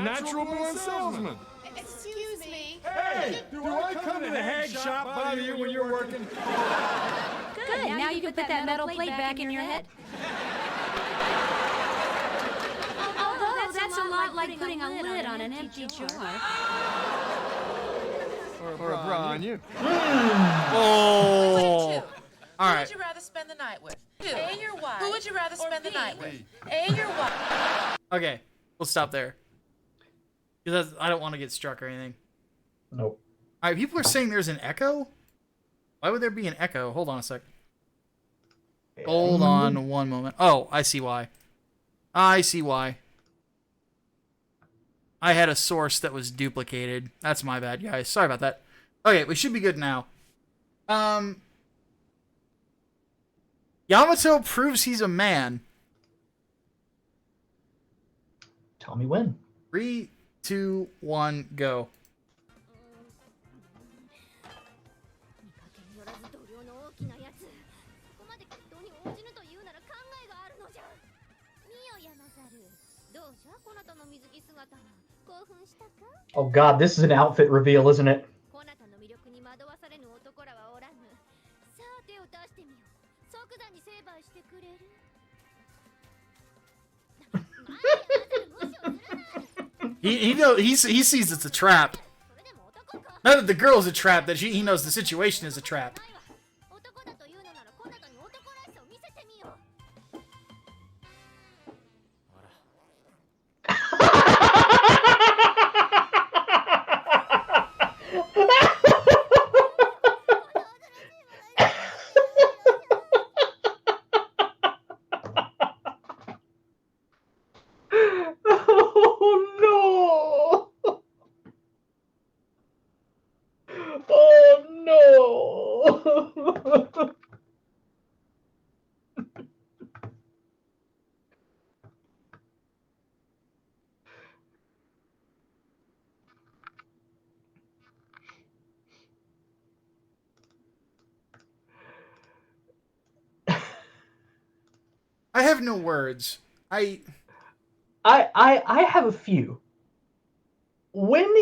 Natural born salesman. Excuse me. Hey, Hey, do I come to the hag shop bother you when you're working? Good. Now you can put that metal plate back in your head. Although that's a lot like putting a lid on an empty jar. Or a bra on you. Oh. All Who right. would you rather spend the night with? A, your wife. Who would you rather spend the night with? A, your wife. Okay. We'll stop there. Because I don't want to get struck or anything. Nope. All right. People are saying there's an echo. Why would there be an echo? Hold on a sec. Hold on one moment. Oh, I see why. I see why. I had a source that was duplicated. That's my bad, guys. Sorry about that. Okay, we should be good now. Yamato proves he's a man. Tell me when. 3, 2, 1, go. Oh god, this is an outfit reveal, isn't it? He sees it's a trap. Not that the girl's a trap, that he knows the situation is a trap. Oh no! Oh no! I have no words. I have a few. When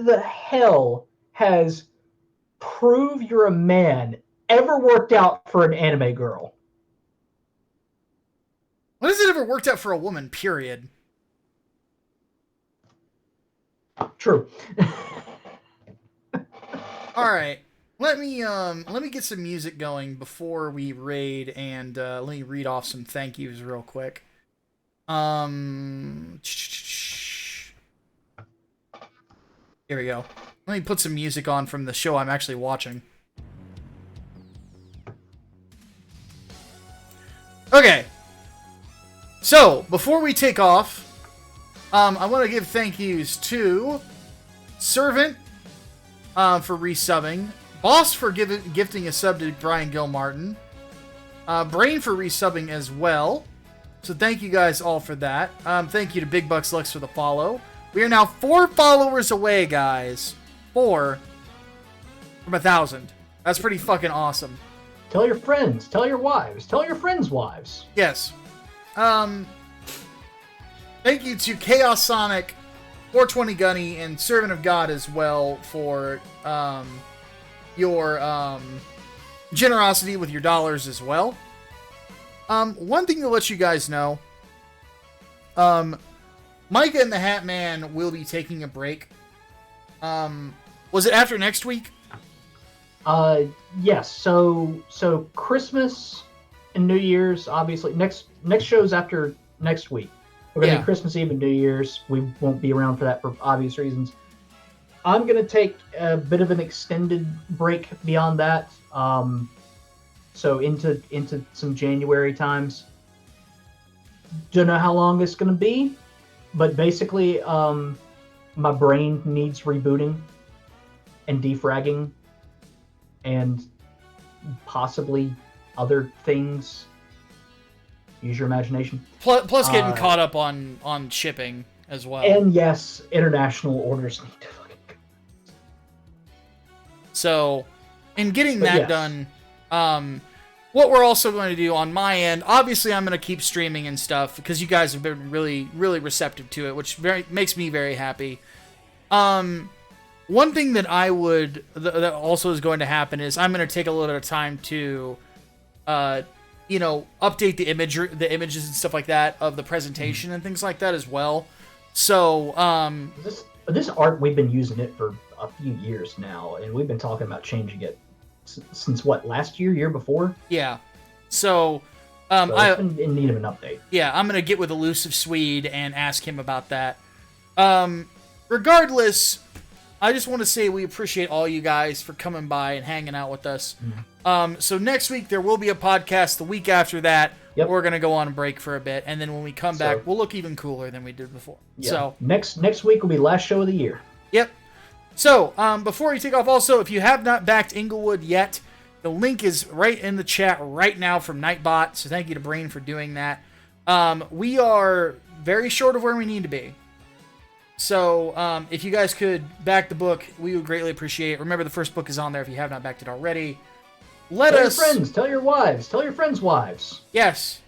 the hell has prove you're a man ever worked out for an anime girl? When has it ever worked out for a woman, period? True. Alright. Let me get some music going before we raid, and let me read off some thank yous real quick. Here we go. Let me put some music on from the show I'm actually watching. Okay. So, before we take off, I want to give thank yous to Servant for resubbing, Boss for gifting a sub to Brian Gilmartin, Brain for resubbing as well. So thank you guys all for that. Thank you to Big Bucks Lux for the follow. We are now 4 followers away, guys. 4 from 1,000. That's pretty fucking awesome. Tell your friends. Tell your wives. Tell your friends' wives. Yes. Thank you to Chaos Sonic, 420 Gunny, and Servant of God as well for your generosity with your dollars as well. One thing to let you guys know, Micah and the Hatman will be taking a break. Was it after next week? Yes. So Christmas and New Year's, obviously. Next show's after next week. We're gonna do Christmas Eve and New Year's. We won't be around for that for obvious reasons. I'm gonna take a bit of an extended break beyond that. So into some January times. Don't know how long it's gonna be, but basically, my brain needs rebooting and defragging, and possibly other things. Use your imagination. Plus getting caught up on shipping as well. And yes, international orders need to fucking go. So, in getting that done, what we're also going to do on my end, obviously I'm going to keep streaming and stuff because you guys have been really, really receptive to it, which makes me very happy. one thing that I would that also is going to happen is I'm going to take a little bit of time to, update the images and stuff like that of the presentation and things like that as well. So, this art, we've been using it for a few years now, and we've been talking about changing it since what, last year before? Yeah. So, it's been in need of an update. Yeah, I'm going to get with Elusive Swede and ask him about that. Regardless, I just want to say we appreciate all you guys for coming by and hanging out with us. So next week, there will be a podcast. The week after that, we're going to go on a break for a bit. And then when we come back, we'll look even cooler than we did before. Yeah. So next week will be last show of the year. Yep. So before you take off, also, if you have not backed Inglewood yet, the link is right in the chat right now from Nightbot. So thank you to Brain for doing that. We are very short of where we need to be. So if you guys could back the book, we would greatly appreciate it. Remember, the first book is on there if you have not backed it already. Tell your friends, tell your wives, tell your friends' wives. Yes.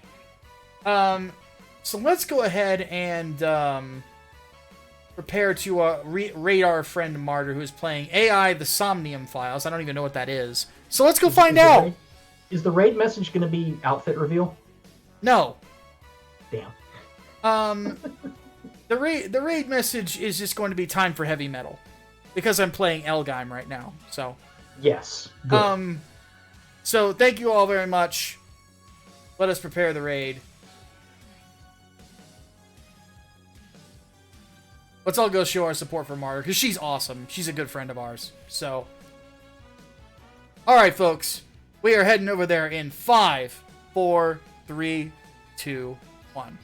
So let's go ahead and prepare to raid our friend Martyr, who is playing AI The Somnium Files. I don't even know what that is. So let's go find out. Is the raid message going to be outfit reveal? No. Damn. The raid message is just going to be time for heavy metal, because I'm playing Elgheim right now. So yes. Good. So thank you all very much. Let us prepare the raid. Let's all go show our support for Martyr, because she's awesome. She's a good friend of ours. So, all right, folks, we are heading over there in 5, 4, 3, 2, 1.